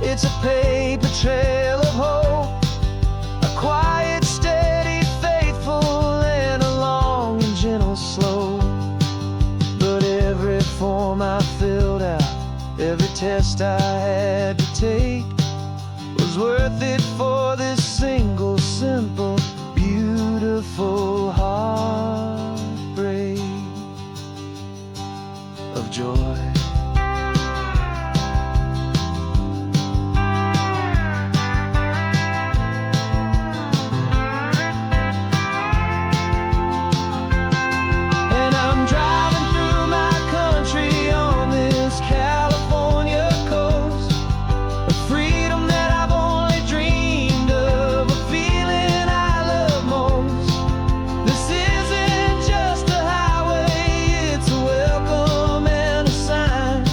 it's a paper trail of hope, a quiet, steady, faithful, and a long and gentle slope. But every form I filled out, every test I had to take, was worth it for this single, simple, beautiful heart. joy. And I'm driving through my country on this California coast, a freedom that I've only dreamed of, a feeling I love most. This isn't just a highway, it's a welcome and a sign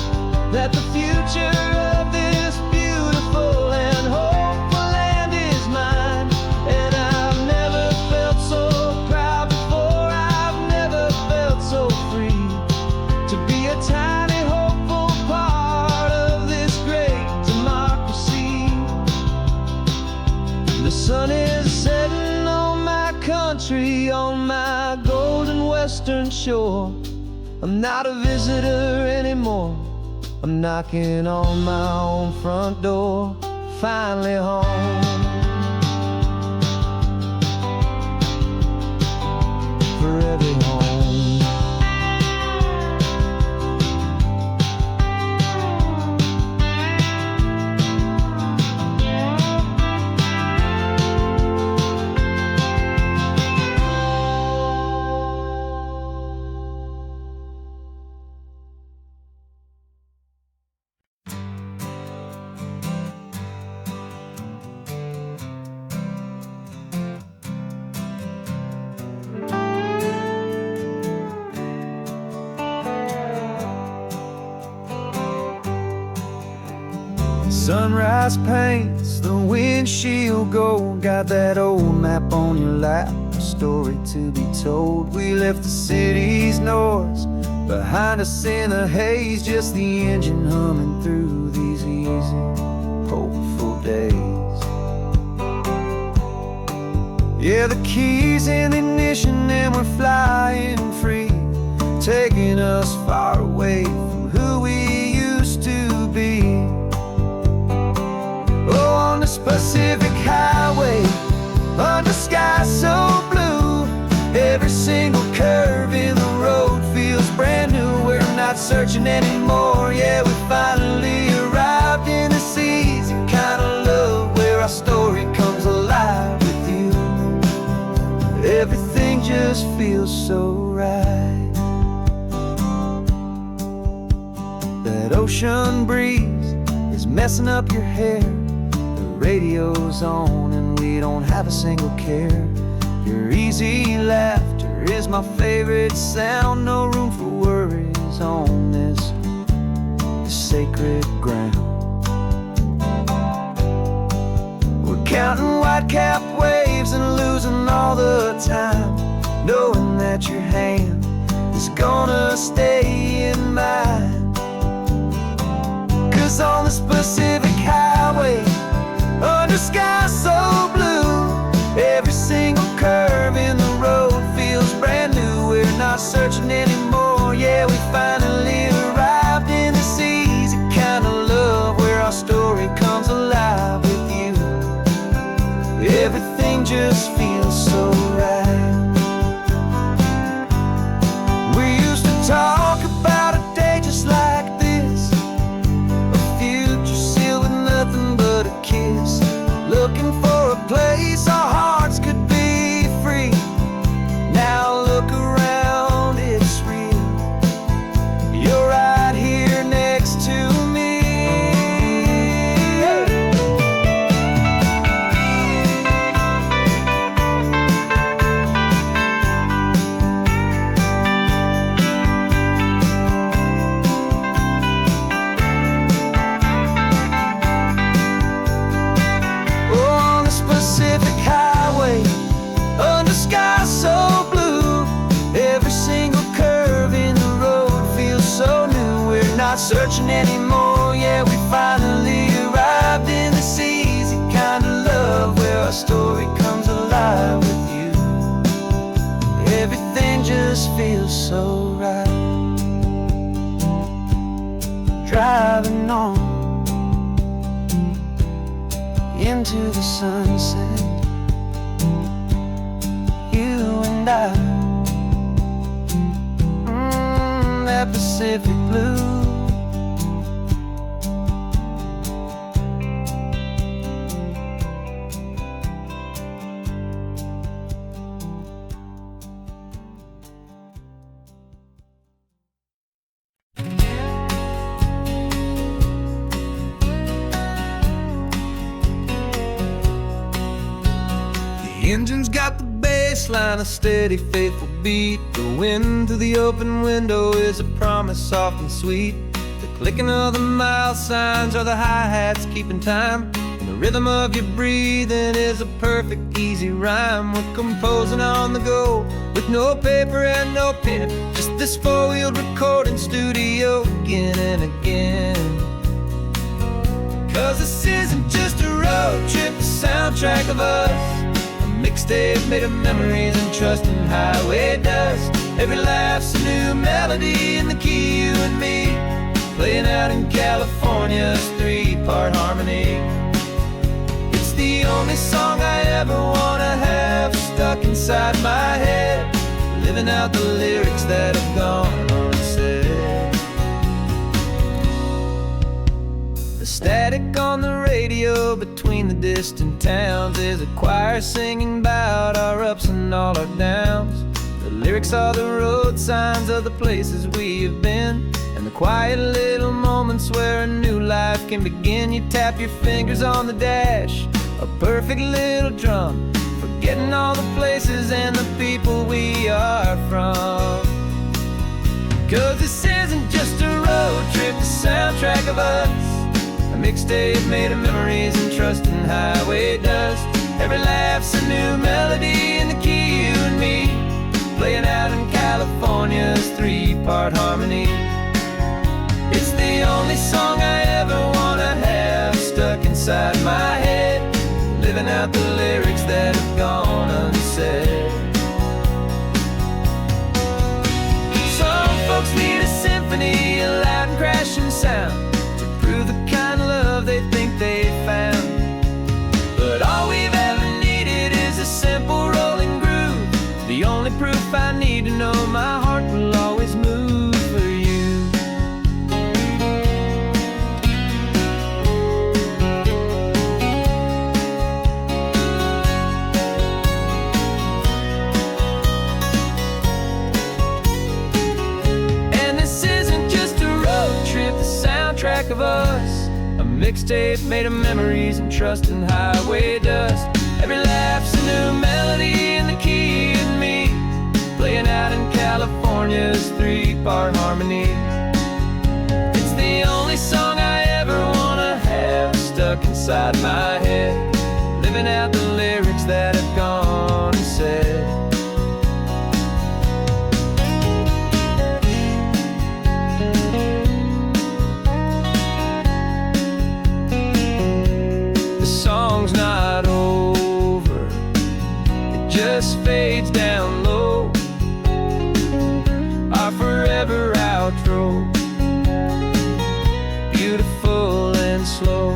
that the future of this beautiful and hopeful land is mine. And I've never felt so proud before, I've never felt so free to be a tiny hopeful part of this great democracy. The sun is setting on my country, on my golden western shore. I'm not a visitor anymore, I'm knocking on my own front door, finally home. Forever home. Sunrise paints the windshield gold. Got that old map on your lap, a story to be told. We left the city's noise behind us in the haze, just the engine humming through these easy, hopeful days. Yeah, the keys in the ignition and we're flying free, taking us far away from who we used to be. Oh, on this Pacific highway, under sky so blue, every single curve in the road feels brand new. We're not searching anymore, yeah, we finally arrived in this easy kind of love where our story comes alive with you. Everything just feels so right. That ocean breeze is messing up your hair, radio's on and we don't have a single care. Your easy laughter is my favorite sound. No room for worries on this sacred ground. We're counting white-capped waves and losing all the time, knowing that your hand is gonna stay in mine. 'Cause on this Pacific highway, under sky so blue, every single curve in the road feels brand new. We're not searching anymore, yeah, we finally arrived in this easy kind of love where our story comes alive with you. Everything just feels so right. We used to talk about a day just like this, a future sealed with nothing but a kiss, looking for a place our hearts could be free. Now look around, it's real. You're right here next to me. On the Pacific highway, under sky so blue, every single curve in the road feels so new. We're not searching anymore, yeah, we finally arrived in this easy kind of love where our story comes alive with you. Everything just feels so right. Driving on into the sunset, you and I, that Pacific blue. The engine's got the bass line, a steady, faithful beat. The wind through the open window is a promise soft and sweet. The clicking of the mile signs are the hi-hats keeping time. And the rhythm of your breathing is a perfect, easy rhyme. We're composing on the go with no paper and no pen. Just this four-wheeled recording studio again and again. 'Cause this isn't just a road trip, the soundtrack of us. Mixtape made of memories and trust in highway dust. Every laugh's a new melody in the key, you and me, playing out in California's three-part harmony. It's the only song I ever wanna have stuck inside my head, living out the lyrics that have gone unsaid. The static on the radio between the distant towns is a choir singing about our ups and all our downs. The lyrics are the road signs of the places we have been, and the quiet little moments where a new life can begin. You tap your fingers on the dash, a perfect little drum, forgetting all the places and the people we are from. 'Cause this isn't just a road trip, the soundtrack of us. Mixtape made of memories and trust in highway dust. Every laugh's a new melody in the key, you and me, playing out in California's three-part harmony. It's the only song I ever wanna have stuck inside my head, living out the lyrics that have gone unsaid. Some folks need a symphony, a loud and crashing sound, the kind of love they think they found. But all we've ever needed is a simple rolling groove, the only proof I need to know my heart will always move for you. And this isn't just a road trip, the soundtrack of us. A mixtape made of memories and trust in highway dust. Every laugh's a new melody in the key and me, playing out in California's three-part harmony. It's the only song I ever wanna have stuck inside my head, living out the lyrics that have gone unsaid. Song's not over, it just fades down low, our forever outro, beautiful and slow,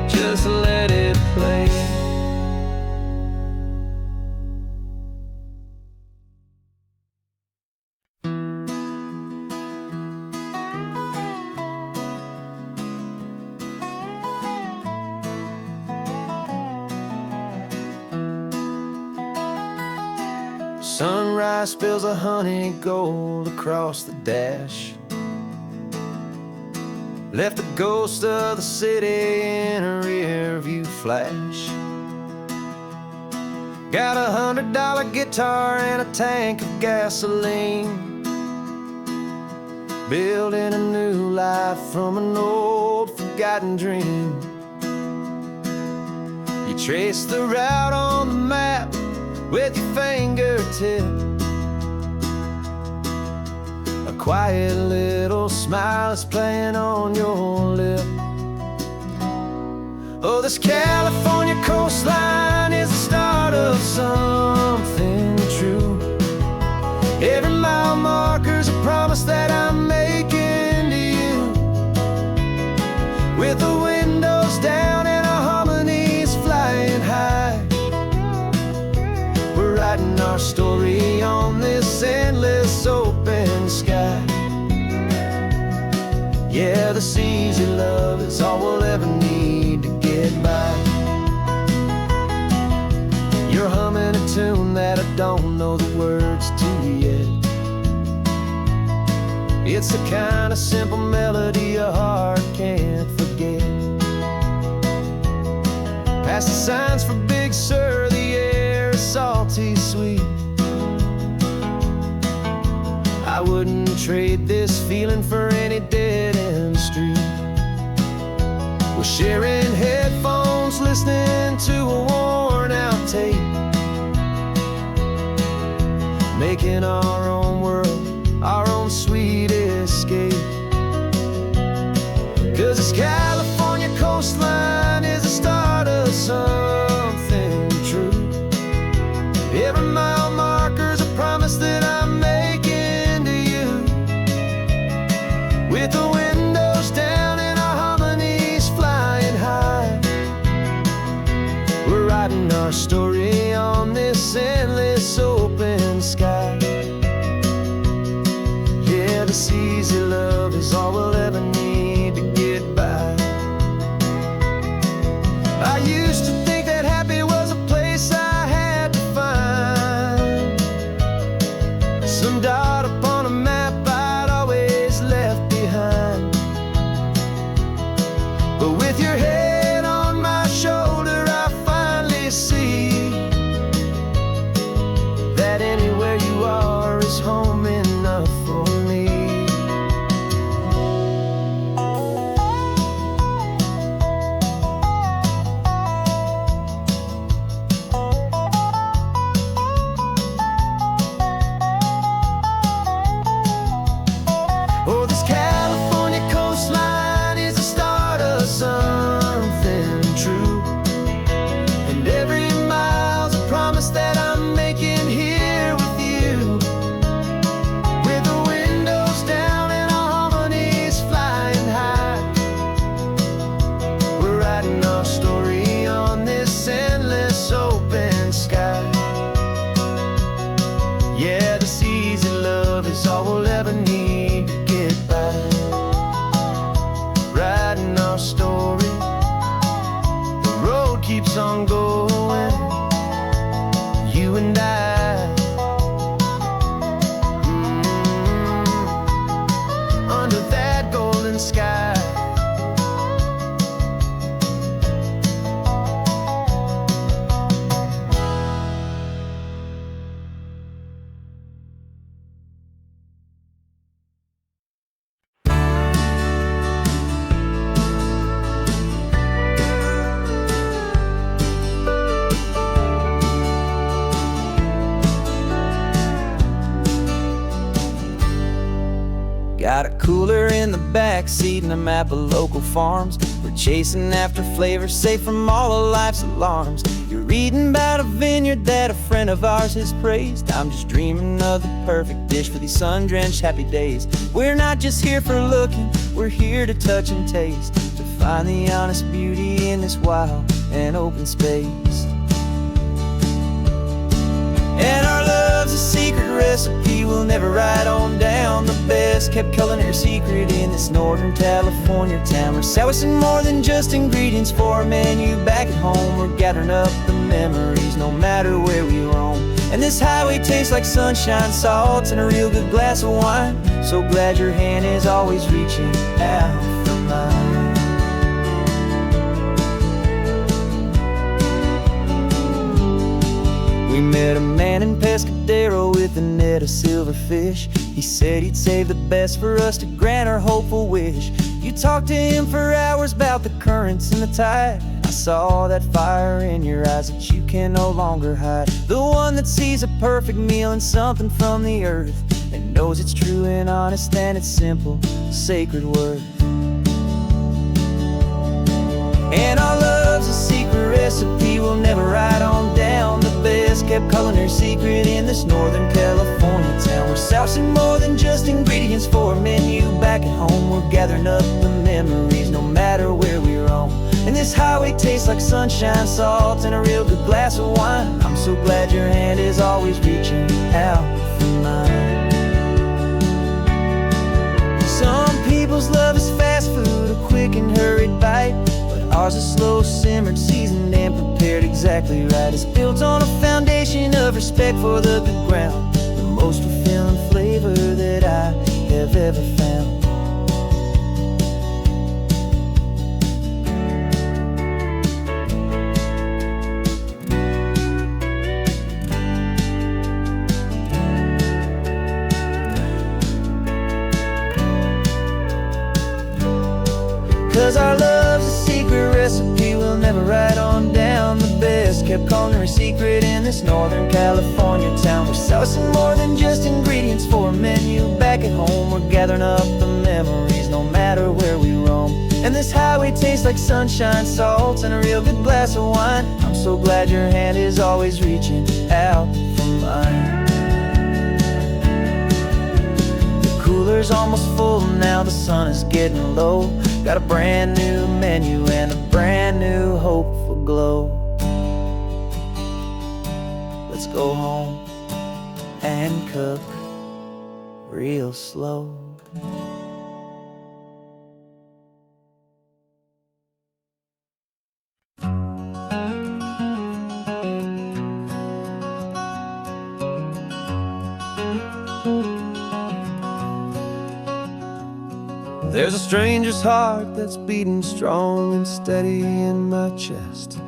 just let it play. Sunrise spills a honey gold across the dash, left the ghost of the city in a rear view flash. Got a $100 guitar and a tank of gasoline, building a new life from an old forgotten dream. You trace the route on the map with your fingertip, a quiet little smile is playing on your lip. Oh, this California coastline is the start of something true. Every mile marker's a promise that I'm making to you, with the windows down and our harmonies flying high. We're writing our story on this endless open sky. this easy love is all we'll ever need to get by. You're humming a tune that I don't know the words to yet. It's the kind of simple melody a heart can't forget. Past the signs for Big Sur, the air is salty sweet. I wouldn't trade this feeling for any dead-end street. We're sharing headphones, listening to a worn-out tape, making our own world, our own sweet escape. 'Cause this California coastline is the start of something true. Every mile marker's a promise that I'm making to you. With the windows down and our harmonies flying high, we're writing our story on this endless open sky. Yeah, this easy love is all we'll ever need to get by. I used to think that happy was a place I had to find, some dot upon a map I'd always left behind. But with your head on my shoulder, I finally see that anywhere you are is home enough for me. Oh, this California coastline is the start of something true. And every mile's a promise that I'm making here with you. With the windows down and our harmonies flying high, we're writing our story on this endless open sky. Yeah, this easy love is all we'll ever need to get by. Writing our story, the road keeps on going, you and I. Under that golden sky. Got a cooler in the back seat and a map of local farms. We're chasing after flavors safe from all of life's alarms. You're reading about a vineyard that a friend of ours has praised. I'm just dreaming of the perfect dish for these sun-drenched happy days. We're not just here for looking, we're here to touch and taste, to find the honest beauty in this wild and open space. And our love's a secret recipe we'll never write on down. The best kept culinary secret in this Northern California town. We're sourcing more than just ingredients for a menu back at home. We're gathering up the memories no matter where we roam. And this highway tastes like sunshine, salt, and a real good glass of wine. So glad your hand is always reaching out for mine. We met a man in Pescadero with a net of silverfish. He said he'd save the best for us to grant our hopeful wish. You talked to him for hours about the currents and the tide. I saw that fire in your eyes that you can no longer hide. The one that sees a perfect meal in something from the earth, and knows it's true and honest and it's simple, sacred worth. And our love's a secret recipe we'll never write on down. The best kept culinary secret in this Northern California town. We're sourcing more than just ingredients for a menu back at home. We're gathering up the memories no matter where we roam. And this highway tastes like sunshine, salt, and a real good glass of wine. I'm so glad your hand is always reaching out for mine. Some people's love is fast food, stars are slow simmered, seasoned and prepared exactly right. It's built on a foundation of respect for the good ground, the most fulfilling flavor that I have ever found. Cause our love's a secret recipe we'll never write on down. The best kept culinary secret in this Northern California town. We're sourcing more than just ingredients for a menu. Back at home we're gathering up the memories no matter where we roam. And this highway tastes like sunshine, salt, and a real good glass of wine. I'm so glad your hand is always reaching out for mine. The cooler's almost full now, the sun is getting low. Got a brand new menu and a brand new hope for glow. Let's go home and cook real slow. There's a stranger's heart that's beating strong and steady in my chest.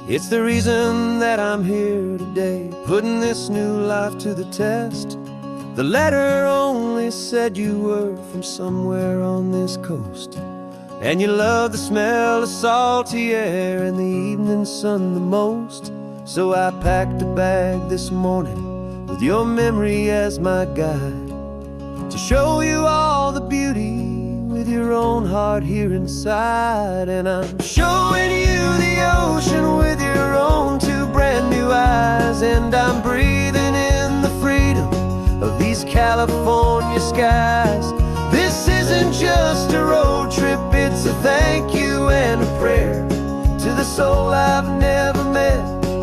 It's the reason that I'm here today, putting this new life to the test. The letter only said you were from somewhere on this coast, and you love the smell of salty air and the evening sun the most. So I packed a bag this morning with your memory as my guide, to show you all the beauty with your own heart here inside. And I'm showing you the ocean with your own two brand new eyes. And I'm breathing in the freedom of these California skies. This isn't just a road trip, it's a thank you and a prayer to the soul I've never met,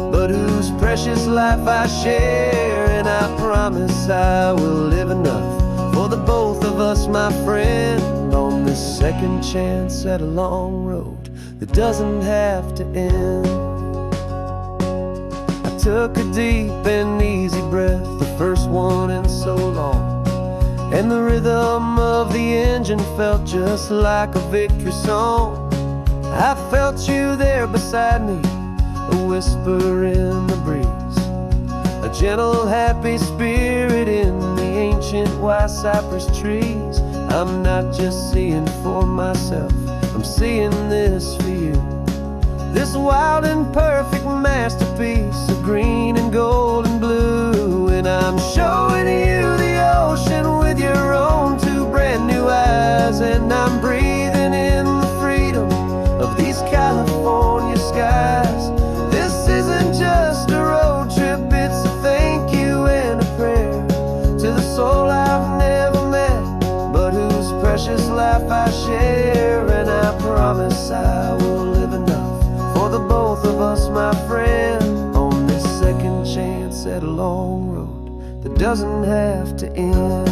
but whose precious life I share. And I promise I will live enough for the both of us, my friend, on this second chance at a long road that doesn't have to end. I took a deep and easy breath, the first one in so long, and the rhythm of the engine felt just like a victory song. I felt you there beside me, a whisper in the breeze, a gentle happy spirit in the ancient white cypress trees. I'm not just seeing for myself, I'm seeing this for you. This wild and perfect masterpiece of green and gold and blue. And I'm showing you the ocean with your own two brand new eyes. And I'm breathing in the freedom of these California skies. This isn't just a road trip, it's a thank you and a prayer to the soul I've never met, but whose precious life I share. And I promise I will live enough for the both of us, my friend, on this second chance at a long road that doesn't have to end.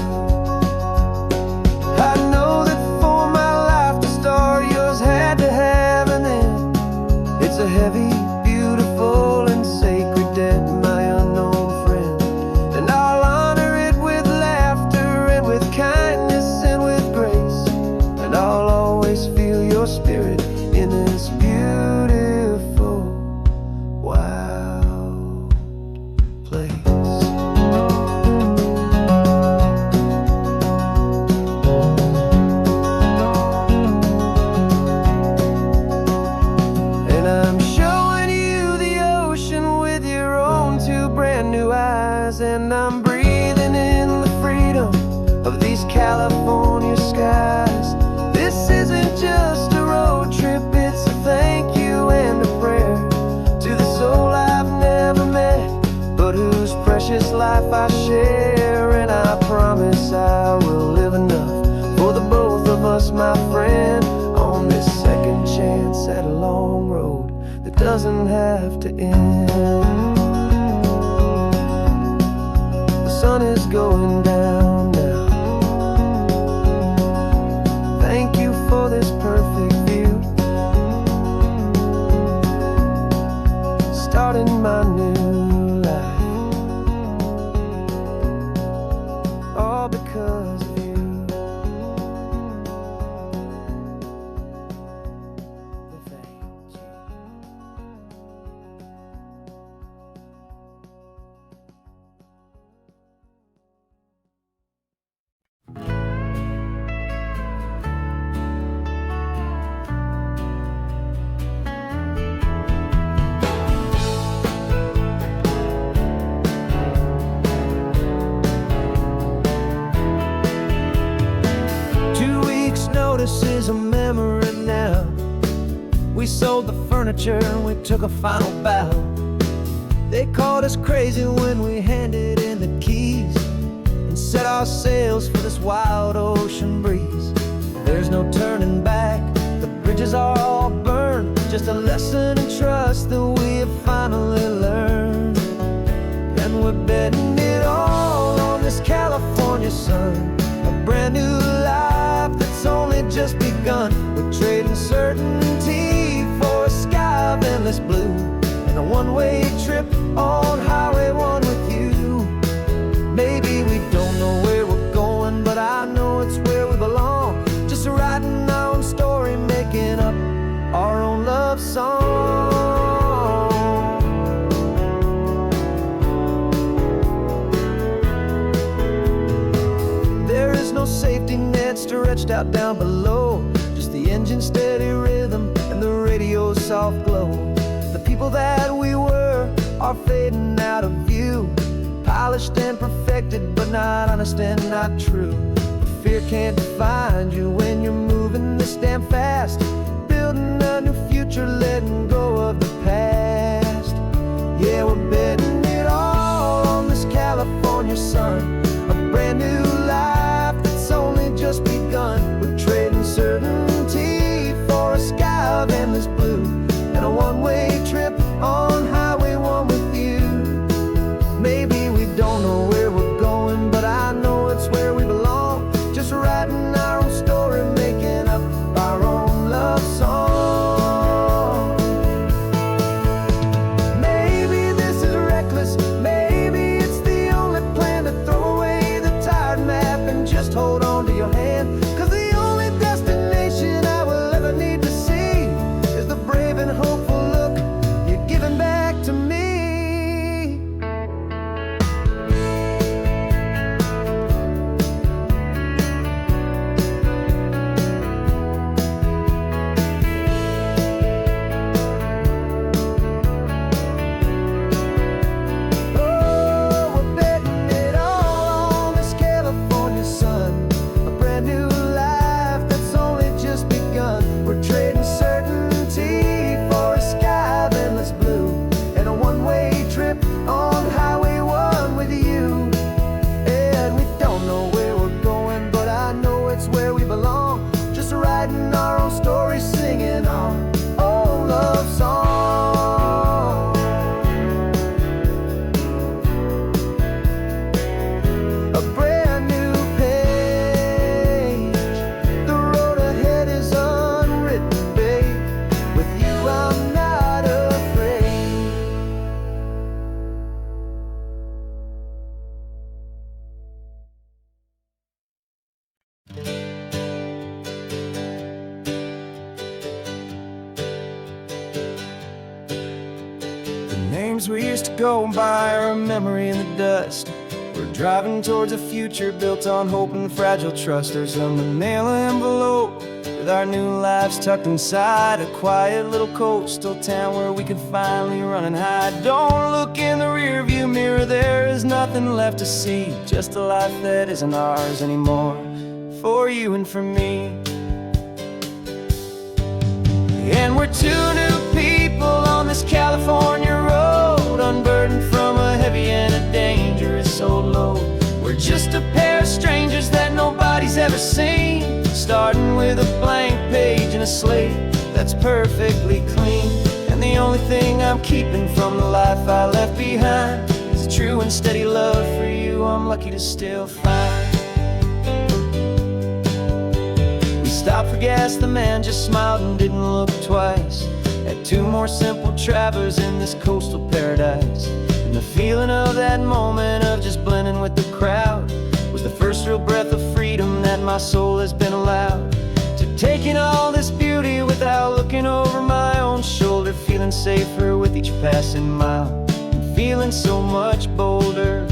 I know that for my life to start, yours had to have an end. It's a heavy, beautiful, and sacred debt, my unknown friend, and I'll honor it with laughter and with kindness and with grace. And I'll always feel your spirit in this beautiful, wild place. And I'm showing you the ocean with your own two brand new eyes. And I'm breathing in the freedom of these California skies. This isn't just a road trip, it's a thank you and a prayer to the soul I've never met, but whose precious life I share. And I promise I will live enough for the both of us, my friend, on this second chance at a long road that doesn't have to end. The sun is going down now. Thank you for this perfect view. We sold the furniture and we took a final bow. They called us crazy when we handed in the keys and set our sails for this wild ocean breeze. There's no turning back, the bridges are all burned, just a lesson in trust that we have finally learned. And we're betting it all on this California sun, a brand new life that's only just begun. We're trading certainty for a sky of endless blue and a one-way trip on Highway 1 with you. Maybe we don't know where we're going, but I know it's where we belong. Just writing our own story, making up our own love song. There is no safety net stretched out down below, just the engine's steady rhythm and the radio's soft glow. The people that we were are fading out of view, polished and perfected, but not honest and not true. Fear can't define you when you're moving this damn fast, building a new future, letting go of the past. Yeah, we're betting it all on this California sun, a brand new life that's only just begun. We're trading certainty for a sky of endless blue and a one-way trip on Highway 1 with you. Maybe we don't know where we're going, but I know it's where we belong. Just writing our own story, making up our own love song. Maybe this is reckless, maybe it's the only plan to throw away the tired map and just hold on to your hand. 'Cause the only destination I will ever need to see is the brave and hopeful look you're giving back to me. Names we used to go by are a memory in the dust. We're driving towards a future built on hope and fragile trust. There's a manila envelope with our new lives tucked inside, a quiet little coastal town where we can finally run and hide. Don't look in the rearview mirror, there is nothing left to see, just a life that isn't ours anymore, for you and for me. And we're two new people on this California road, unburdened from a heavy and a dangerous old load. We're just a pair of strangers that nobody's ever seen, starting with a blank page and a slate that's perfectly clean. And the only thing I'm keeping from the life I left behind is a true and steady love for you I'm lucky to still find. Stopped for gas, the man just smiled and didn't look twice. Had two more simple travelers in this coastal paradise. And the feeling of that moment of just blending with the crowd was the first real breath of freedom that my soul has been allowed to take in all this beauty without looking over my own shoulder, feeling safer with each passing mile and feeling so much bolder.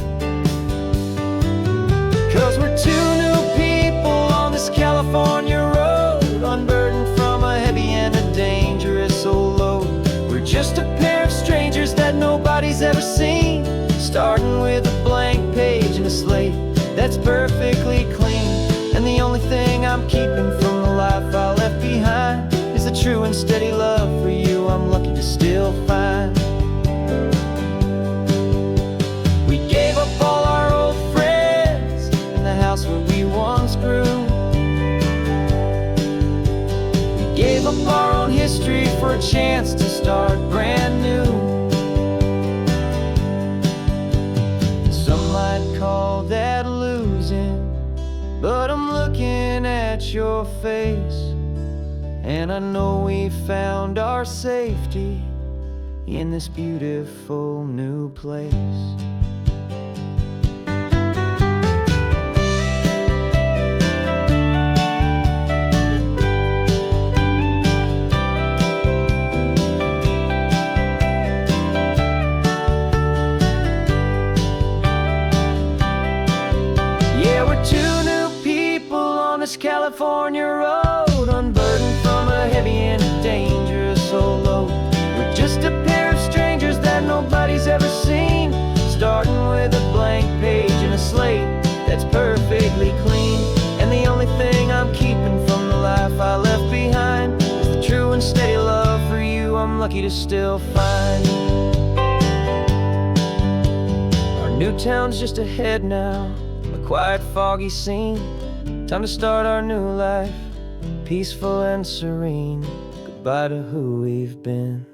'Cause we're two new people on this California road, unburdened from a heavy and a dangerous old load. We're just a pair of strangers that nobody's ever seen, starting with a blank page and a slate that's perfectly clean. And the only thing I'm keeping from the life I left behind is the true and steady love love for you I'm lucky to still find. We gave up all our old friends in the house where we once grew. We gave up our own history for a chance to start brand new. Some might call that losing, but I'm looking at your face, and I know we found our safety in this beautiful new place. Yeah, we're two new people on this California road, unburdened from a heavy and dangerous old load. We're just a pair of strangers that nobody's ever seen, starting with a blank page and a slate that's perfectly clean. And the only thing I'm keeping from the life I left behind is the true and steady love for you I'm lucky to still find. Our new town's just ahead now, a quiet, foggy scene. Time to start our new life, peaceful and serene. Goodbye to who we've been.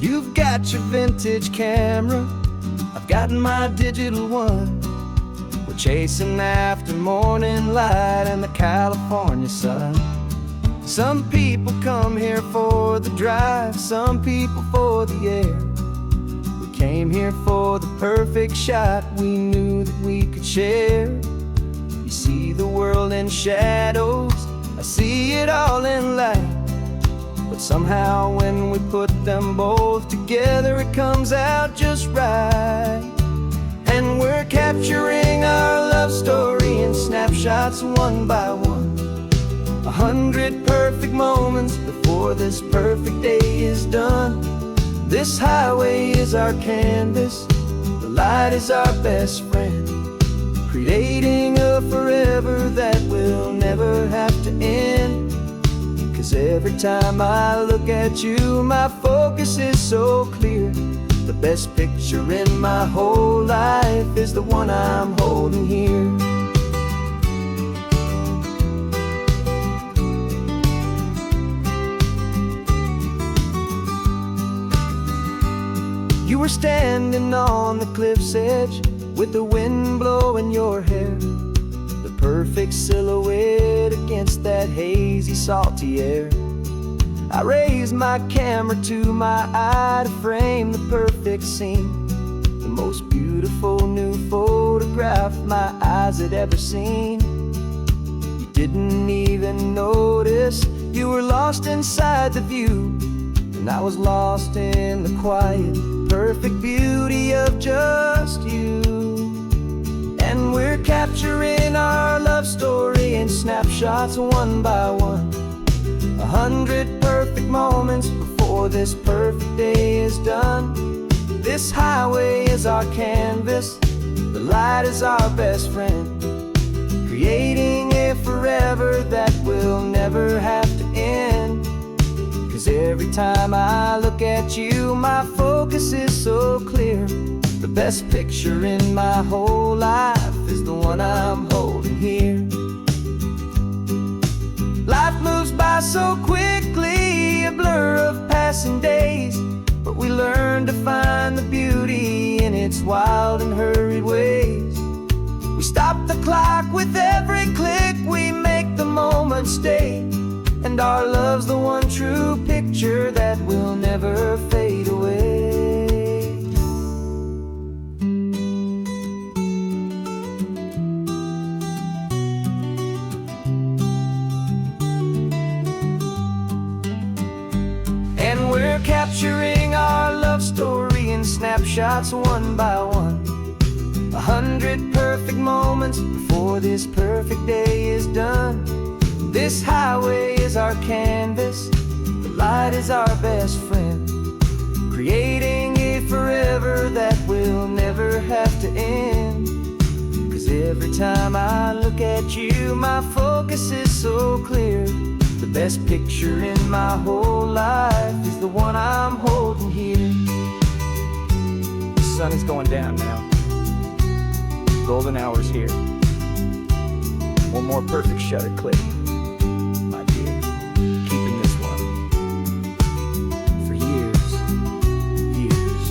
You've got your vintage camera, I've got my digital one. We're chasing after morning light and the California sun. Some people come here for the drive, some people for the air. We came here for the perfect shot we knew that we could share. You see the world in shadows, I see it all in light. But somehow when we put them both together, it comes out just right. And we're capturing our love story in snapshots one by one. 100 perfect moments before this perfect day is done. This highway is our canvas, the light is our best friend, creating a forever that will never have to end. 'Cause every time I look at you, my focus is so clear. The best picture in my whole life is the one I'm holding here. You were standing on the cliff's edge with the wind blowing your hair, the perfect silhouette against that hazy, salty air. I raised my camera to my eye to frame the perfect scene, the most beautiful new photograph my eyes had ever seen. You didn't even notice you were lost inside the view, and I was lost in the quiet, perfect beauty of just you. And we're capturing our love story in snapshots one by one. 100 perfect moments before this perfect day is done. This highway is our canvas, the light is our best friend, creating a forever that will never have to end. 'Cause every time I look at you, my focus is so clear. The best picture in my whole life is the one I'm holding here. Life moves by so quickly, a blur of passing days, but we learn to find the beauty in its wild and hurried ways. We stop the clock with every click, we make the moment stay, and our love's the one true picture that will never fade away. And we're capturing our love story in snapshots one by one. 100 perfect perfect moments before this perfect day is done. This highway is our canvas, the light is our best friend, creating a forever that will never have to end. 'Cause every time I look at you, my focus is so clear. The best picture in my whole life is the one I'm holding here. The sun is going down now. Golden hour's here. One more perfect shutter click, my dear. Keeping this one for years, years.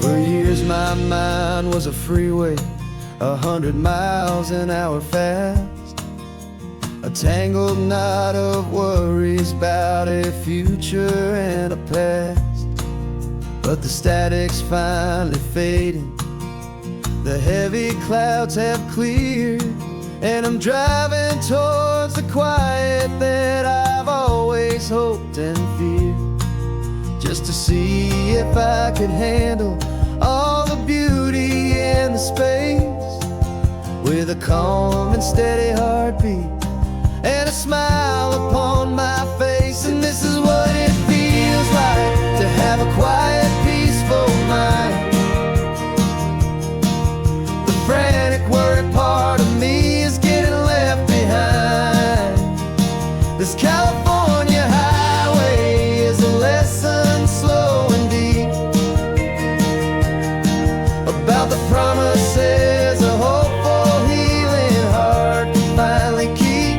For years my mind was a freeway, 100 miles an hour fast, a tangled knot of worries about a future and a past. But the static's finally fading, the heavy clouds have cleared, and I'm driving towards the quiet that I've always hoped and feared, just to see if I could handle all the beauty and the space, with a calm and steady heartbeat and a smile upon my face. And this is what it feels like to have a quiet, peaceful mind. The frantic, worried part of me is getting left behind. This California highway is a lesson slow and deep about the promises a hopeful, healing heart can finally keep.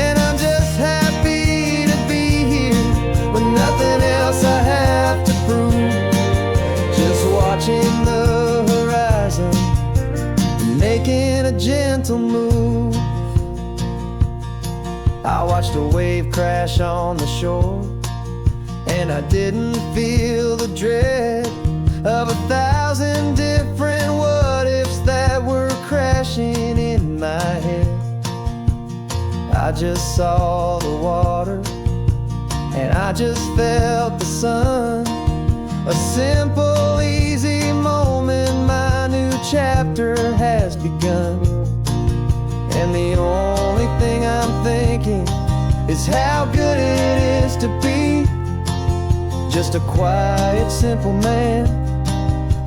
And I'm just happy to be here with nothing else I have to prove, just watching the horizon and making a gentle move. I watched a wave crash on the shore, and I didn't feel the dread of 1,000 different what-ifs that were crashing in my head. I just saw the water, and I just felt the sun. A simple, easy moment, my new chapter has begun. And the only thing I'm thinking is how good it is to be just a quiet, simple man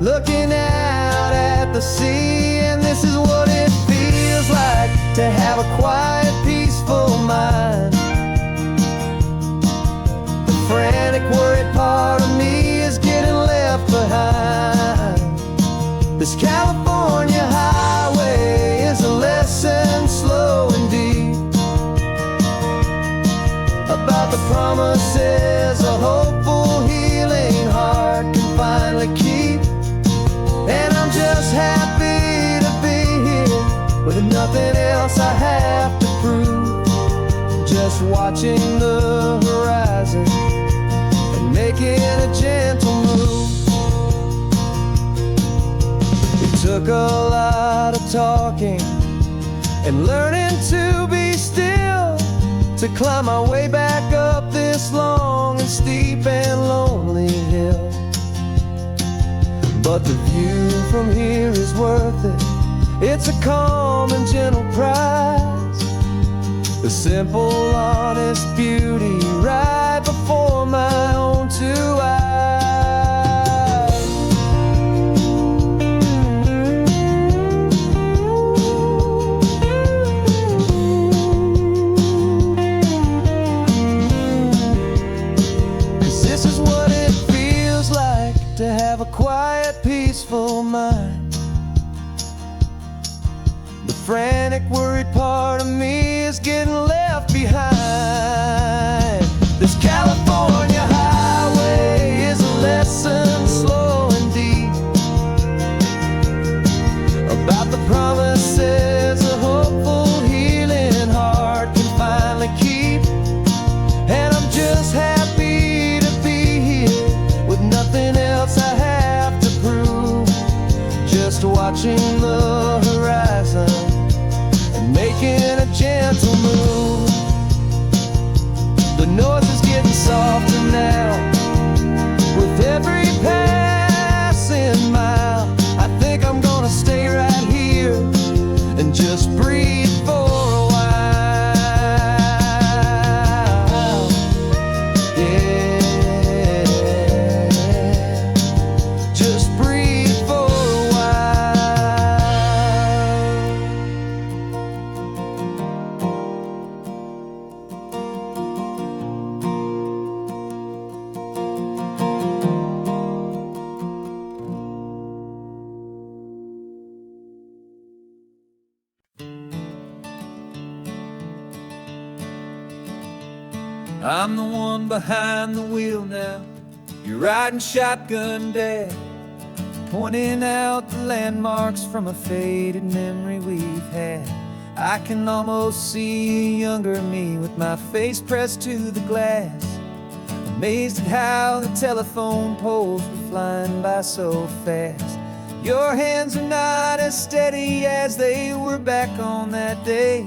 looking out at the sea. And this is what it feels like to have a quiet, peaceful mind. The frantic, worried part of me is getting left behind. This California highway is a lesson slow and deep about the promises a hopeful, healing heart can finally keep. And I'm just happy to be here with nothing else I have to prove, just watching the horizon and making a gentle move. It took a lot of talking and learning to be still to climb my way back up this long and steep and lonely hill. But the view from here is worth it. It's a calm and gentle prize, the simple, honest beauty right before my own two eyes. To have a quiet, peaceful mind. The frantic, worried part of me is getting left behind. This California highway is a lesson slow and deep about the promises a hopeful, healing heart can finally keep. And I'm just watching the horizon and making a gentle move. The noise is getting softer now with every passing mile. I think I'm gonna stay right here and just breathe for a while. Yeah, just breathe for a I'm the one behind the wheel now. You're riding shotgun, Dad, pointing out the landmarks from a faded memory we've had. I can almost see a younger me with my face pressed to the glass, amazed at how the telephone poles were flying by so fast. Your hands are not as steady as they were back on that day,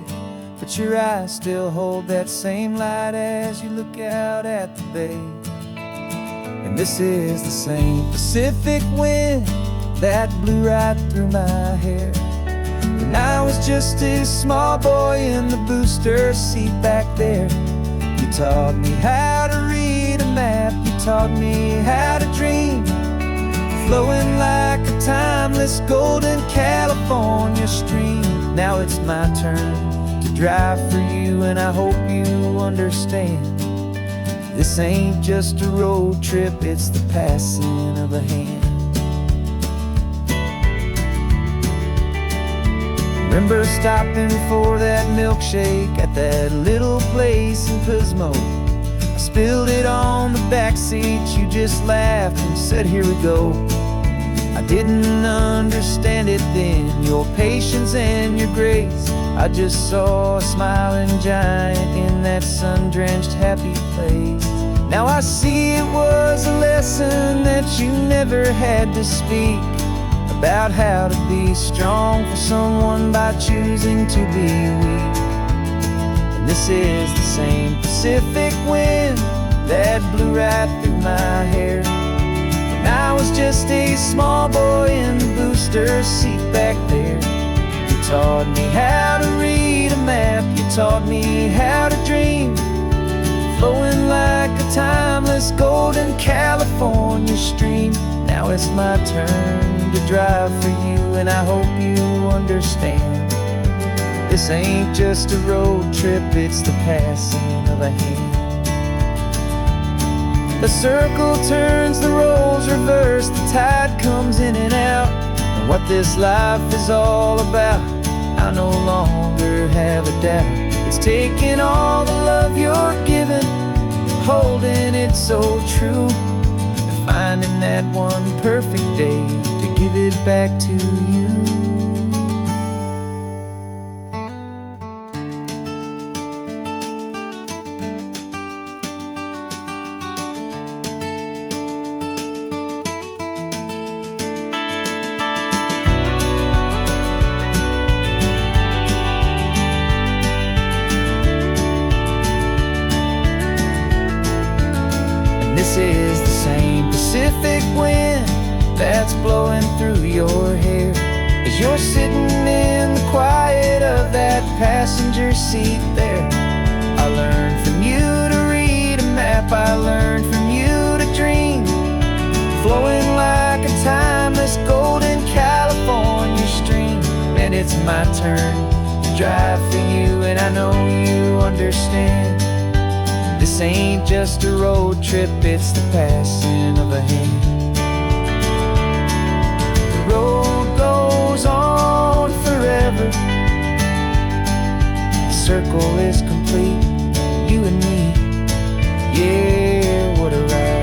but your eyes still hold that same light as you look out at the bay. And this is the same Pacific wind that blew right through my hair when I was just a small boy in the booster seat back there. You taught me how to read a map, you taught me how to dream, flowing like a timeless golden California stream. Now it's my turn to drive for you, and I hope you understand. This ain't just a road trip, it's the passing of a hand. Remember stopping for that milkshake at that little place in Pismo? I spilled it on the back seat, you just laughed and said, "Here we go." I didn't understand it then, your patience and your grace. I just saw a smiling giant in that sun-drenched happy place. Now I see it was a lesson that you never had to speak, about how to be strong for someone by choosing to be weak. And this is the same Pacific wind that blew right through my hair when I was just a small boy in the booster seat back there. You taught me how to read a map, you taught me how to dream, flowing like a timeless golden California stream. Now it's my turn to drive for you, and I hope you understand. This ain't just a road trip, it's the passing of a hand. The circle turns, the roles reverse, the tide comes in and out. And what this life is all about, I no longer have a doubt. It's taking all the love you're giving, holding it so true, and finding that one perfect day to give it back to you. This is the same Pacific wind that's blowing through your hair as you're sitting in the quiet of that passenger seat there. I learned from you to read a map, I learned from you to dream, flowing like a timeless golden California stream. And it's my turn to drive for you, and I know you understand. This ain't just a road trip, it's the passing of a hand. The road goes on forever, the circle is complete, you and me, yeah, what a ride.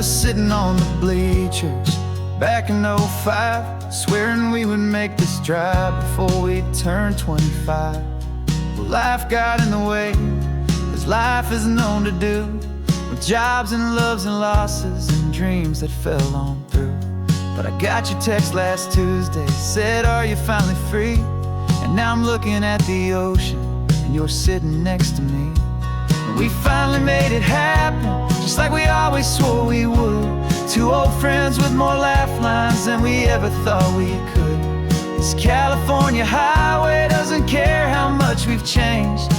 us sitting on the bleachers back in '05, swearing we would make this drive before we turned 25. Well, life got in the way, as life is known to do, with jobs and loves and losses and dreams that fell on through. But I got your text last Tuesday, said, are you finally free? And now I'm looking at the ocean, and you're sitting next to me. And we finally made it happen, just like we always swore we would. Two old friends with more laugh lines than we ever thought we could. This California highway doesn't care how much we've changed.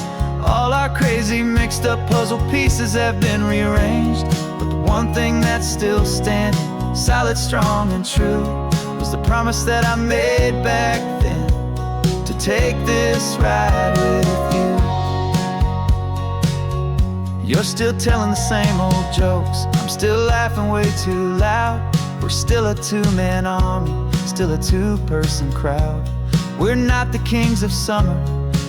All our crazy mixed up puzzle pieces have been rearranged. But the one thing that's still standing, solid, strong, and true, was the promise that I made back then, to take this ride with you. You're still telling the same old jokes, I'm still laughing way too loud. We're still a two-man army, still a two-person crowd. We're not the kings of summer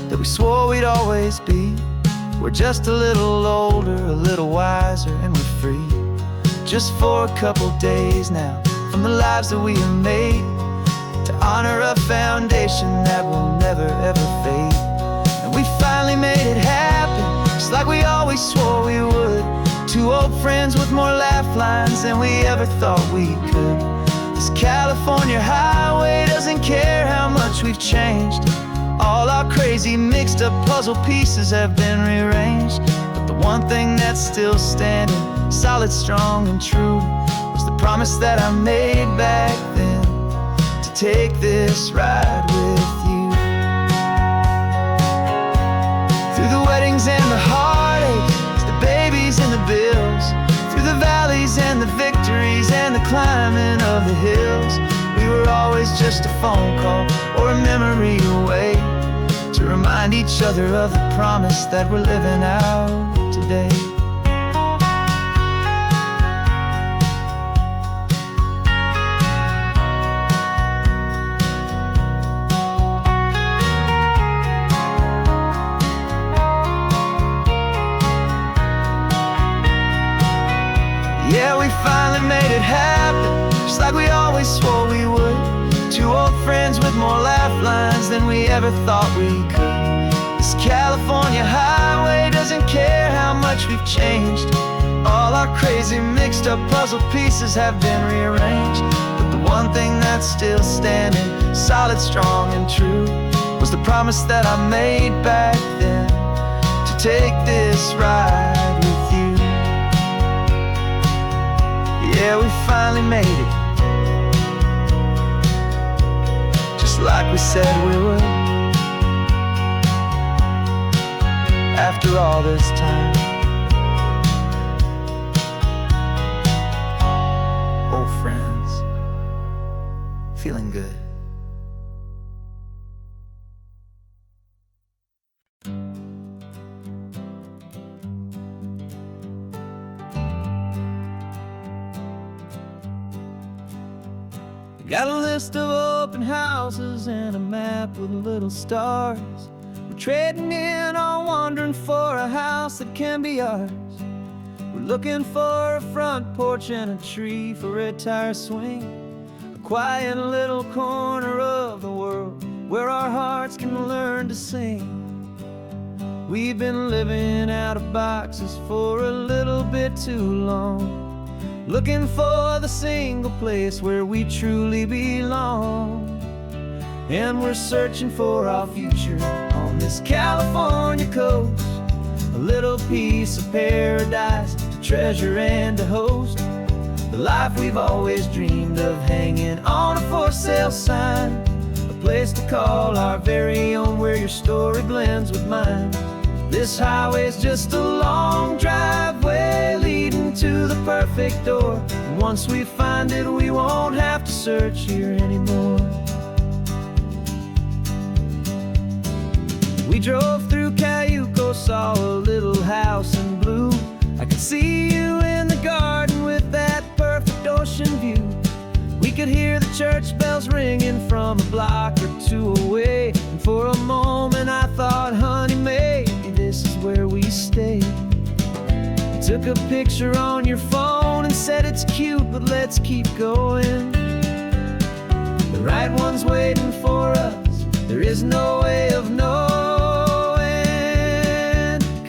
that we swore we'd always be. We're just a little older, a little wiser, and we're free. Just for a couple days now, from the lives that we have made, to honor a foundation that will never ever fade. And we finally made it happen, just like we always swore we would. Two old friends with more laugh lines than we ever thought we could. This California highway doesn't care how much we've changed. All our crazy mixed up puzzle pieces have been rearranged. But the one thing that's still standing, solid, strong, and true, was the promise that I made back then, to take this ride with you. Through the weddings and the heartaches, the babies and the bills, through the valleys and the victories and the climbing of the hills, we were always just a phone call or a memory away, to remind each other of the promise that we're living out today. Yeah, we finally made it happen, just like we always swore we would. Two old friends with more laugh lines than we ever thought we could. This California highway doesn't care how much we've changed. All our crazy mixed up puzzle pieces have been rearranged. But the one thing that's still standing, solid, strong, and true, was the promise that I made back then, to take this ride with you. Yeah, we finally made it, just like we said we would. After all this time, old friends, feeling good. Got a list of open houses and a map with little stars. We're trading in our wandering for a house that can be ours. We're looking for a front porch and a tree for a tire swing, a quiet little corner of the world where our hearts can learn to sing. We've been living out of boxes for a little bit too long, looking for the single place where we truly belong. And we're searching for our future on this California coast, a little piece of paradise to treasure and to host, the life we've always dreamed of, hanging on a for sale sign, a place to call our very own, where your story blends with mine. This highway's just a long driveway leading to the perfect door, and once we find it, we won't have to search here anymore. We drove through Cayuco, saw a little house in blue. I could see you in the garden with that perfect ocean view. We could hear the church bells ringing from a block or two away, and for a moment I thought, honey, maybe this is where we stay. You took a picture on your phone and said it's cute, but let's keep going. The right one's waiting for us, there is no way of knowing,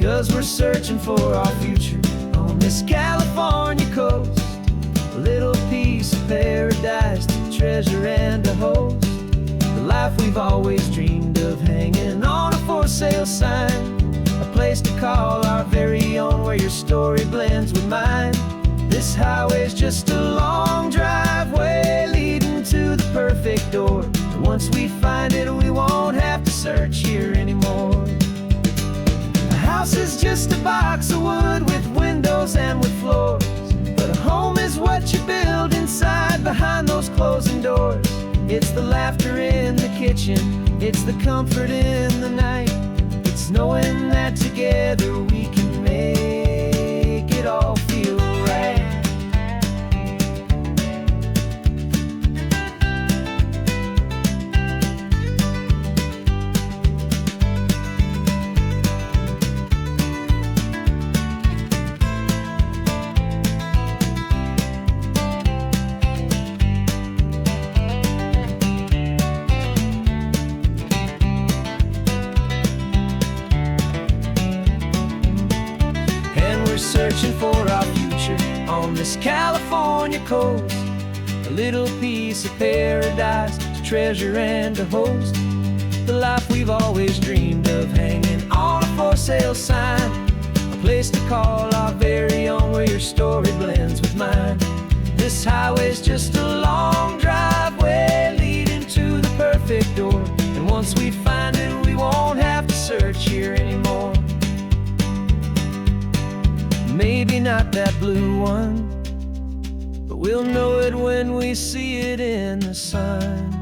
'cause we're searching for our future on this California coast. A little piece of paradise to treasure and to host. The life we've always dreamed of, hanging on a for sale sign. A place to call our very own, where your story blends with mine. This highway's just a long driveway leading to the perfect door. And once we find it, we won't have to search here anymore. A house is just a box of wood with windows and with floors, but a home is what you build inside behind those closing doors. It's the laughter in the kitchen, it's the comfort in the night. It's knowing that together we can make it all feel right. Searching for our future on this California coast. A little piece of paradise to treasure and to host. The life we've always dreamed of, hanging on a for sale sign. A place to call our very own, where your story blends with mine. This highway's just a long driveway leading to the perfect door. And once we find it, we won't have to search here anymore. Maybe not that blue one, but we'll know it when we see it in the sun.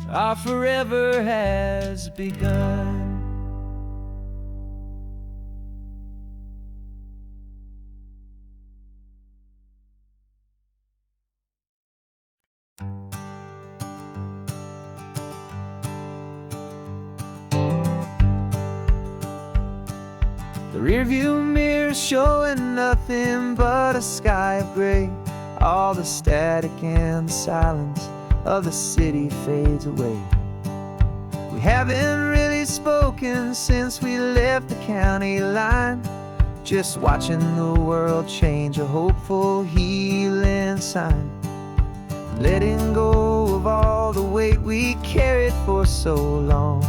Our forever has begun. The rearview mirror showing nothing but a sky of gray. All the static and the silence of the city fades away. We haven't really spoken since we left the county line. Just watching the world change, a hopeful healing sign. Letting go of all the weight we carried for so long.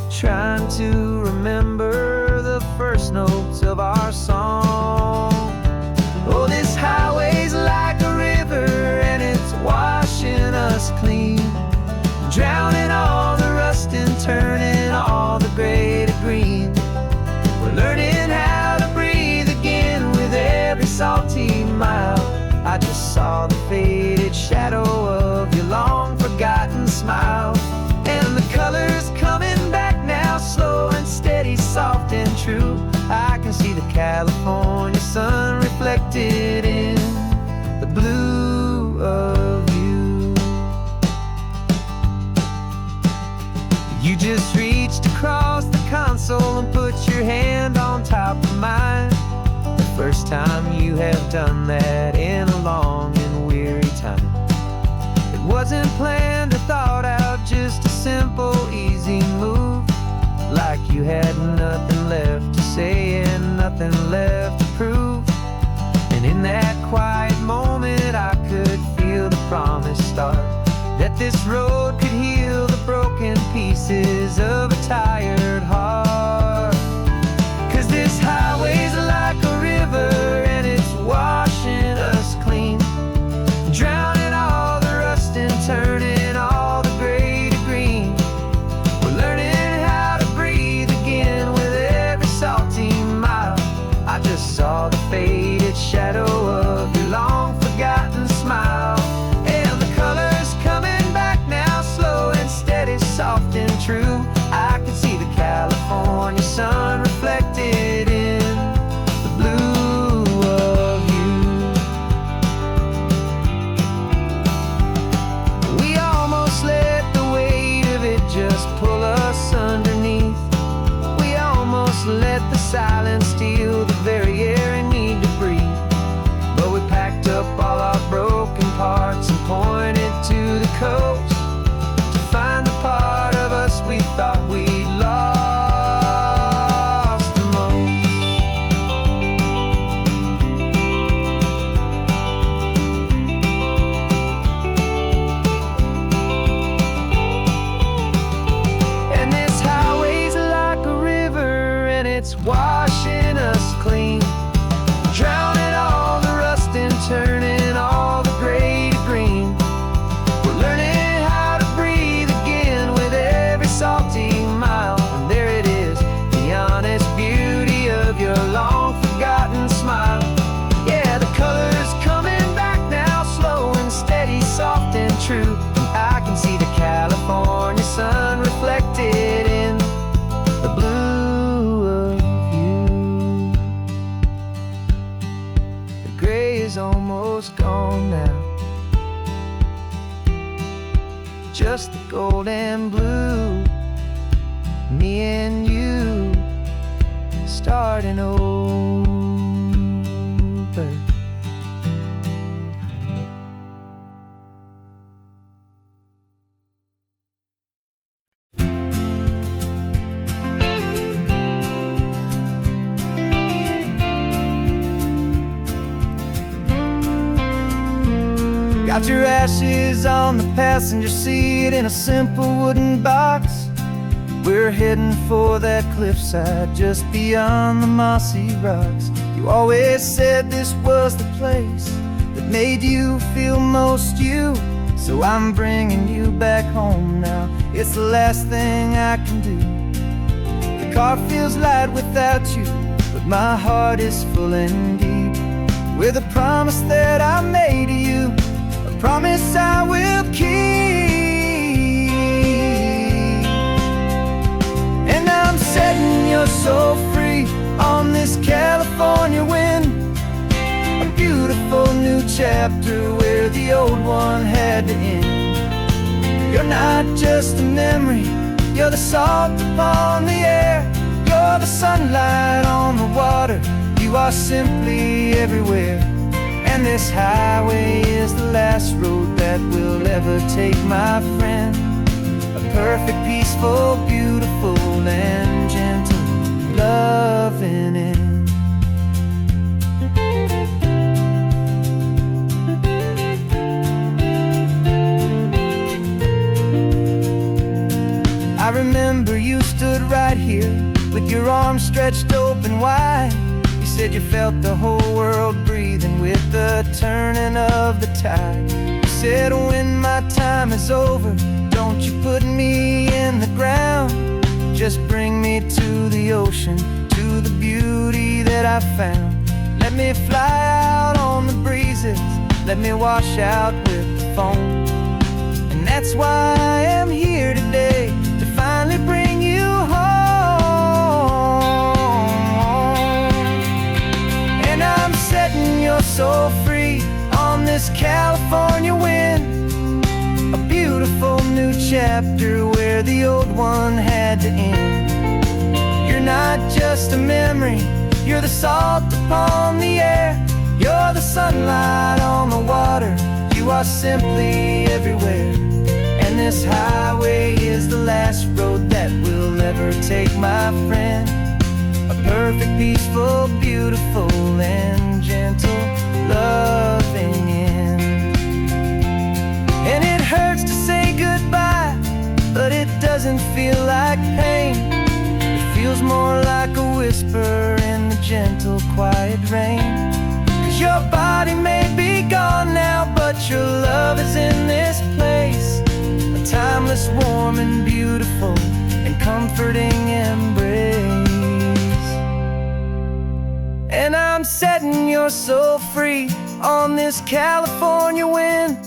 Trying to remember the first notes of our song. Oh, this highway's like a river and it's washing us clean, drowning all the rust and turning all the gray to green. We're learning how to breathe again with every salty mile. I just saw the faded shadow of your long forgotten smile. And the colors coming back now, slow and steady, soft and true. I can see the California sun reflected in the blue of you. You just reached across the console and put your hand on top of mine. The first time you have done that in a long and weary time. It wasn't planned or thought out, just a simple, easy move. Like you had nothing left to say and nothing left to prove. And in that quiet moment I could feel the promise start, that this road could heal the broken pieces of a tired heart. 'Cause this highway's like a river and it's washing us clean, drowning all the rust and turning all the gray to green. We're learning how to breathe again with every salty mile. I just saw the faded shadow of your long forgotten smile. And the colors coming back now, slow just the gold and blue. Me and you starting over. Got your ashes on the passenger seat in a simple wooden box. We're heading for that cliffside just beyond the mossy rocks. You always said this was the place that made you feel most you. So I'm bringing you back home now. It's the last thing I can do. The car feels light without you, but my heart is full and deep with a promise that I made to you, a promise I will keep. And I'm setting your soul free on this California wind, a beautiful new chapter where the old one had to end. You're not just a memory, you're the salt upon the air, you're the sunlight on the water, you are simply everywhere. And this highway is the last road that will ever take, my friend. A perfect, peaceful, beautiful, and gentle loving end. I remember you stood right here with your arms stretched open wide. You said you felt the whole world breathing with the turning of the tide. You said when my time is over, don't you put me in the ground, just bring me to the ocean, to the beauty that I found. Let me fly out on the breezes, let me wash out with the foam. And that's why I am here today, to finally bring you home. And I'm setting your soul free on this California wind, a beautiful new chapter where the old one had to end. You're not just a memory, you're the salt upon the air, you're the sunlight on the water, you are simply everywhere. And this highway is the last road that we'll ever take, my friend. A perfect, peaceful, beautiful, and gentle loving end. And it hurts to say goodbye, but it doesn't feel like pain. It feels more like a whisper in the gentle, quiet rain. 'Cause your body may be gone now, but your love is in this place, a timeless, warm, and beautiful, and comforting embrace. And I'm setting your soul free on this California wind,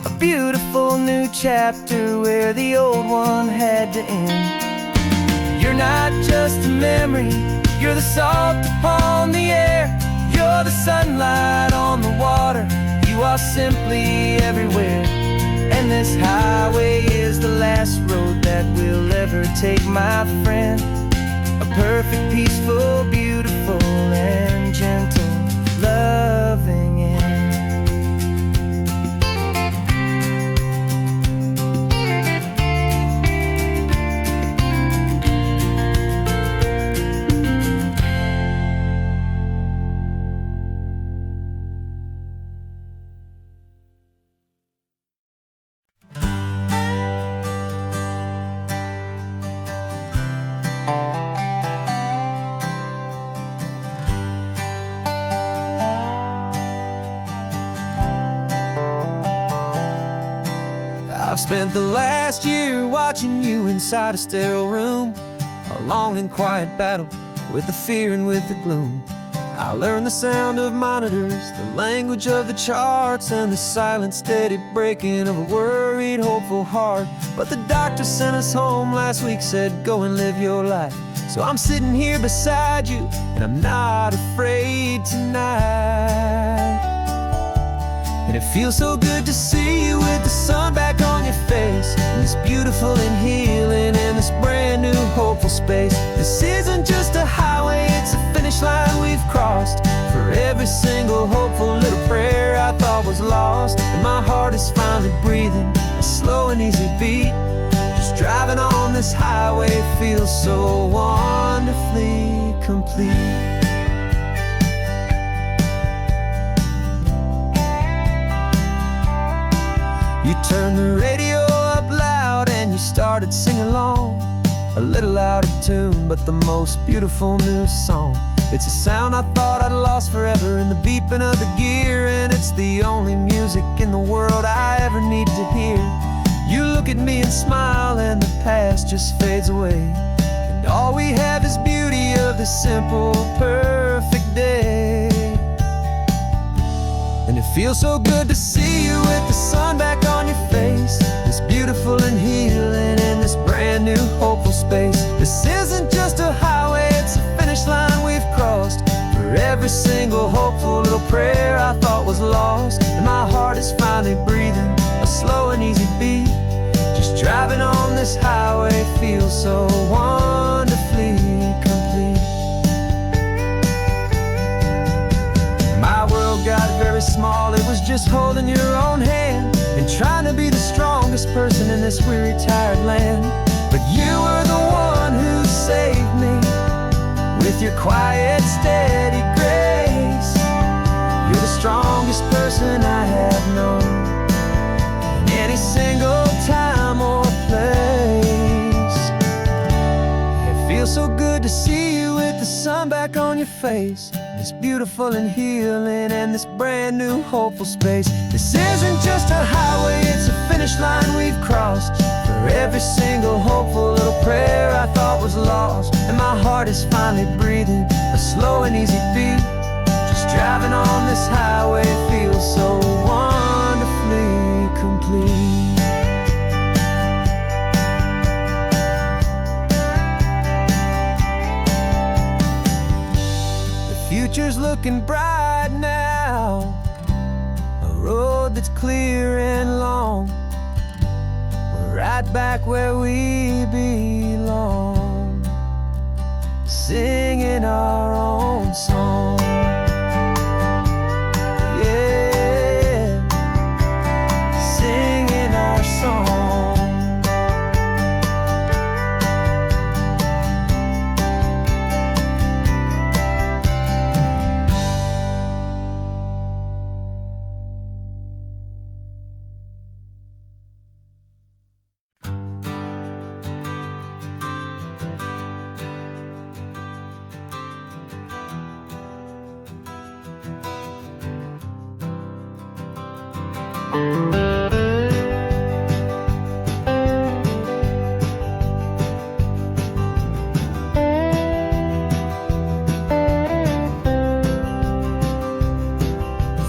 a beautiful new chapter where the old one had to end. You're not just a memory, you're the salt upon the air, you're the sunlight on the water, you are simply everywhere. And this highway is the last road that we'll ever take, my friend. A perfect, peaceful, beautiful, and gentle loving end. I've spent the last year watching you inside a sterile room, a long and quiet battle with the fear and with the gloom. I learned the sound of monitors, the language of the charts, and the silent, steady breaking of a worried, hopeful heart. But the doctor sent us home last week, said go and live your life. So I'm sitting here beside you, and I'm not afraid tonight. And it feels so good to see you with the sun back on your face, and this beautiful and healing in this brand new hopeful space. This isn't just a highway, it's a finish line we've crossed. For every single hopeful little prayer I thought was lost, and my heart is finally breathing a slow and easy beat. Just driving on this highway feels so wonderfully complete. You turned the radio up loud and you started singing along, a little out of tune, but the most beautiful new song. It's a sound I thought I'd lost forever in the beeping of the gear, and it's the only music in the world I ever need to hear. You look at me and smile and the past just fades away, and all we have is beauty of this simple, perfect day. And it feels so good to see you with the sun back on your face, this beautiful and healing in this brand new hopeful space. This isn't just a highway, it's a finish line we've crossed. For every single hopeful little prayer I thought was lost, and my heart is finally breathing a slow and easy beat. Just driving on this highway feels so wonderfully complete. My world got very small, it was just holding your own hand and trying to be the strongest person in this weary, tired land. But you were the one who saved me with your quiet, steady grace. You're the strongest person I have known in any single time or place. It feels so good to see you with the sun back on your face, this beautiful and healing and this brand new hopeful space. This isn't just a highway, it's a finish line we've crossed. For every single hopeful little prayer I thought was lost, and my heart is finally breathing a slow and easy beat. Just driving on this highway feels so wonderfully complete. Future's looking bright now, a road that's clear and long. We're right back where we belong, singing our own song. Yeah, singing our song.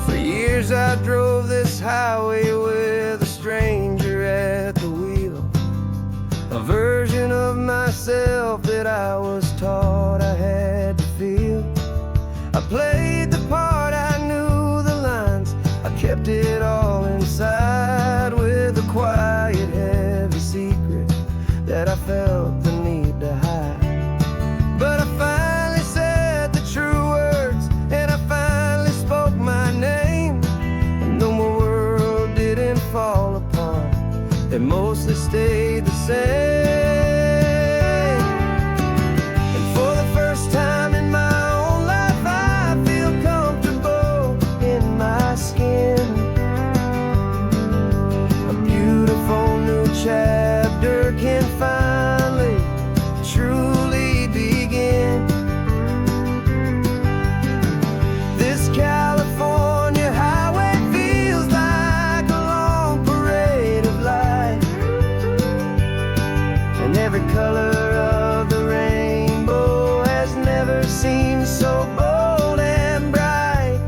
For years I drove this highway with a stranger at the wheel, a version of myself that I was taught I had to feel. I played the part, I knew the lines, I kept it all inside with a quiet, heavy secret that I felt the need to hide. But I finally said the true words, and I finally spoke my name, and though my world didn't fall apart, it mostly stayed the same. And for the first time in my own life, I feel comfortable in my skin. A beautiful new chapter can finally truly begin. This California highway feels like a long parade of light, and every color of the rainbow has never seemed so bold and bright.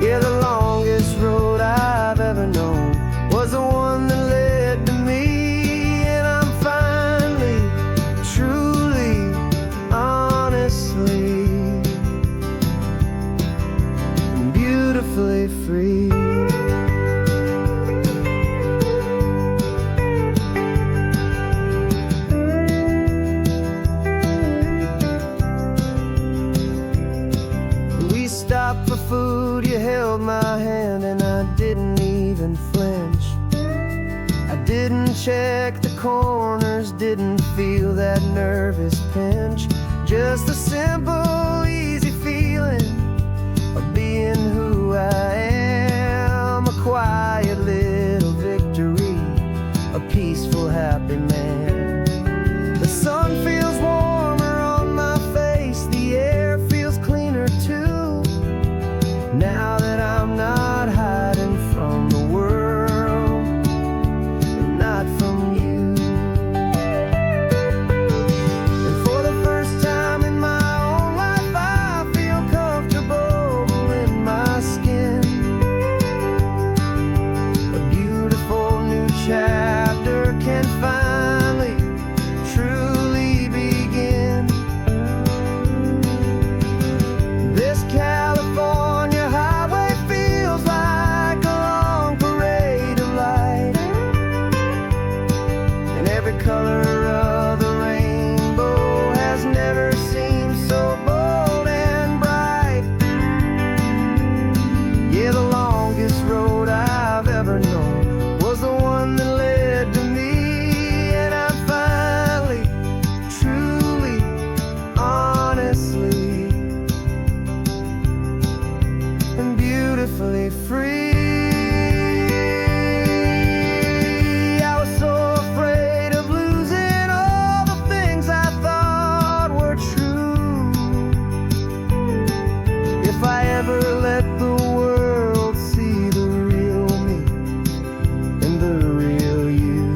Yeah, the longest road I've ever known was the one that led to me, and I'm finally, truly, honestly, and beautifully Didn't check the corners, didn't feel that nervous pinch. Just a simple, easy feeling of being who I am. A quiet little victory, a peaceful, happy man. The sun feels warmer on my face, the air feels cleaner too. Now that I'm not hiding from the world, and not from you. And for the first time in my own life, I feel comfortable in my skin. A beautiful new chapter can finally, truly begin. This California highway feels like a long parade of light, and every color of the rainbow has never seemed so bold and bright. Yeah, the longest road I've ever known was the one that led to me, and I'm finally, truly, honestly, and beautifully free. I was so afraid of losing all the things I thought were true. If I ever let the world see the real me and the real you.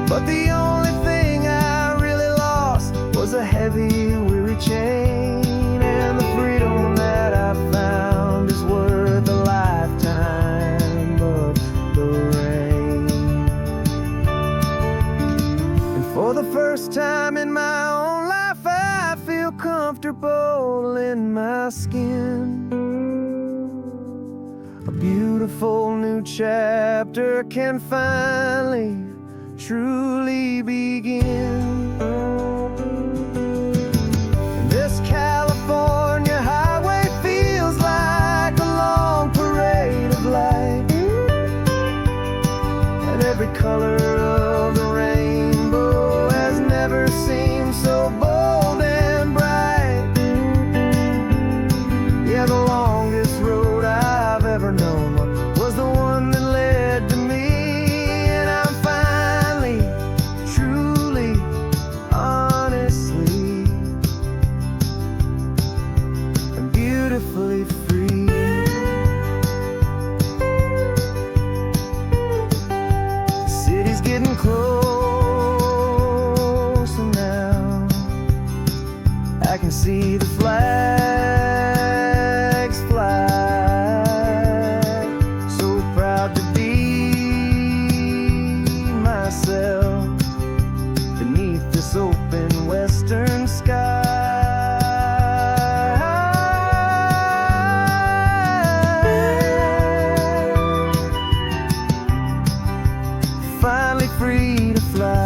But the only thing I really lost was a heavy, weary chain, and the freedom that I found is worth a lifetime of the rain. And for the first time in my own life, I feel comfortable in my skin. A beautiful new chapter can finally, truly begin. This California highway feels like a long parade of light, and every color of the rainbow has never seemed so bold and bright. Yeah, the longest road I've ever known was the one that led to me, and I'm finally, truly, honestly, and beautifully free. The city's getting closer now. I can see the flags fly. So proud to be myself beneath this open western sky. Finally free to fly.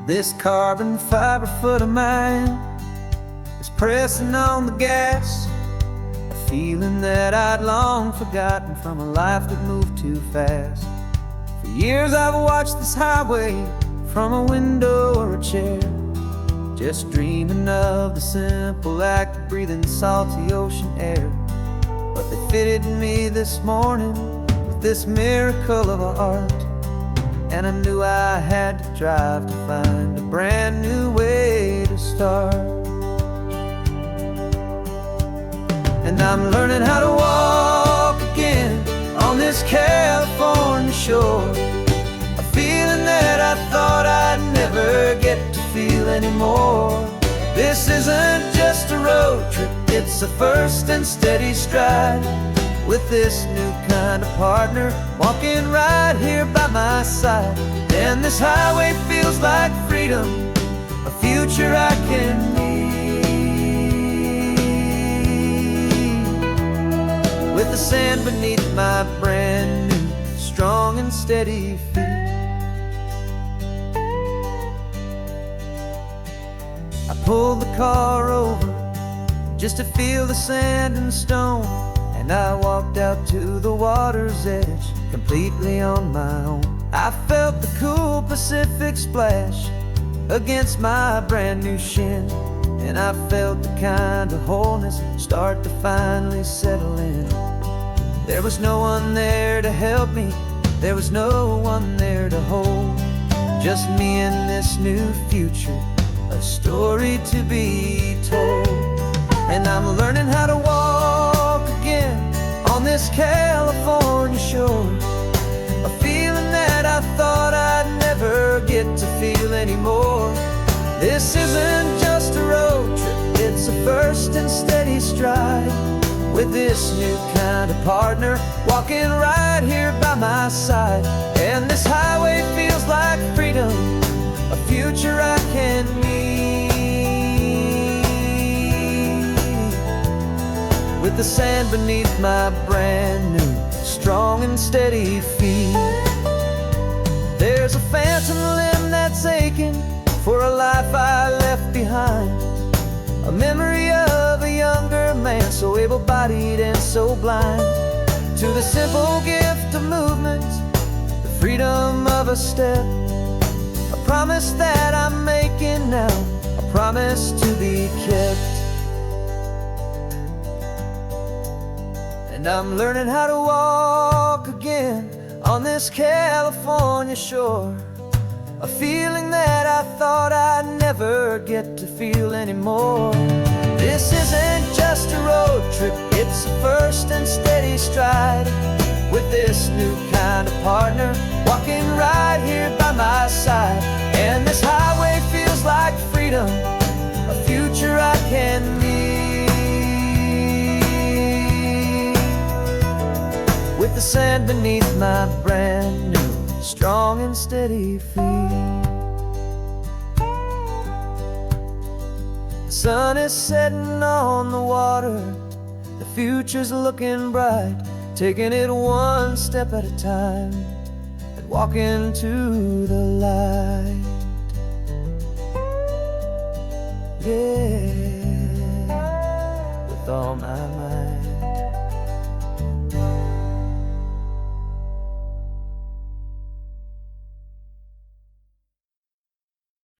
This carbon fiber foot of mine is pressing on the gas, a feeling that I'd long forgotten from a life that moved too fast. For years I've watched this highway from a window or a chair, just dreaming of the simple act of breathing salty ocean air. But they fitted me this morning with this miracle of art, and I knew I had to drive to find a brand new way to start. And I'm learning how to walk again on this California shore, a feeling that I thought I'd never get to feel anymore. This isn't just a road trip, it's a first and steady stride with this new kind of partner walking right here by my side. And this highway feels like freedom, a future I can need. With the sand beneath my brand new, strong and steady feet. I pulled the car over just to feel the sand and stone, and I walked out to the water's edge, completely on my own. I felt the cool Pacific splash against my brand new shin, and I felt the kind of wholeness start to finally settle in. There was no one there to help me, there was no one there to hold, just me and this new future, a story to be told. And I'm learning how to walk again on this California shore, a feeling that I thought I'd never get to feel anymore. This isn't just a road trip, it's a first and steady stride, with this new kind of partner walking right here by my side. And this highway feels like freedom, a future I can need. With the sand beneath my brand new, strong and steady feet. There's a phantom limb that's aching for a life I left behind, a memory of a younger man, so able-bodied and so blind, to the simple gift of movement, the freedom of a step, a promise that I'm making now, a promise to be kept. And I'm learning how to walk again on this California shore, a feeling that I thought I'd never get to feel anymore. This isn't just a road trip, it's a first and steady stride, with this new kind of partner walking right here by my side. And this highway feels like freedom, a future I can need. With the sand beneath my brand new, strong and steady feet. The sun is setting on the water, the future's looking bright, taking it one step at a time and walking to the light. Yeah, with all my might.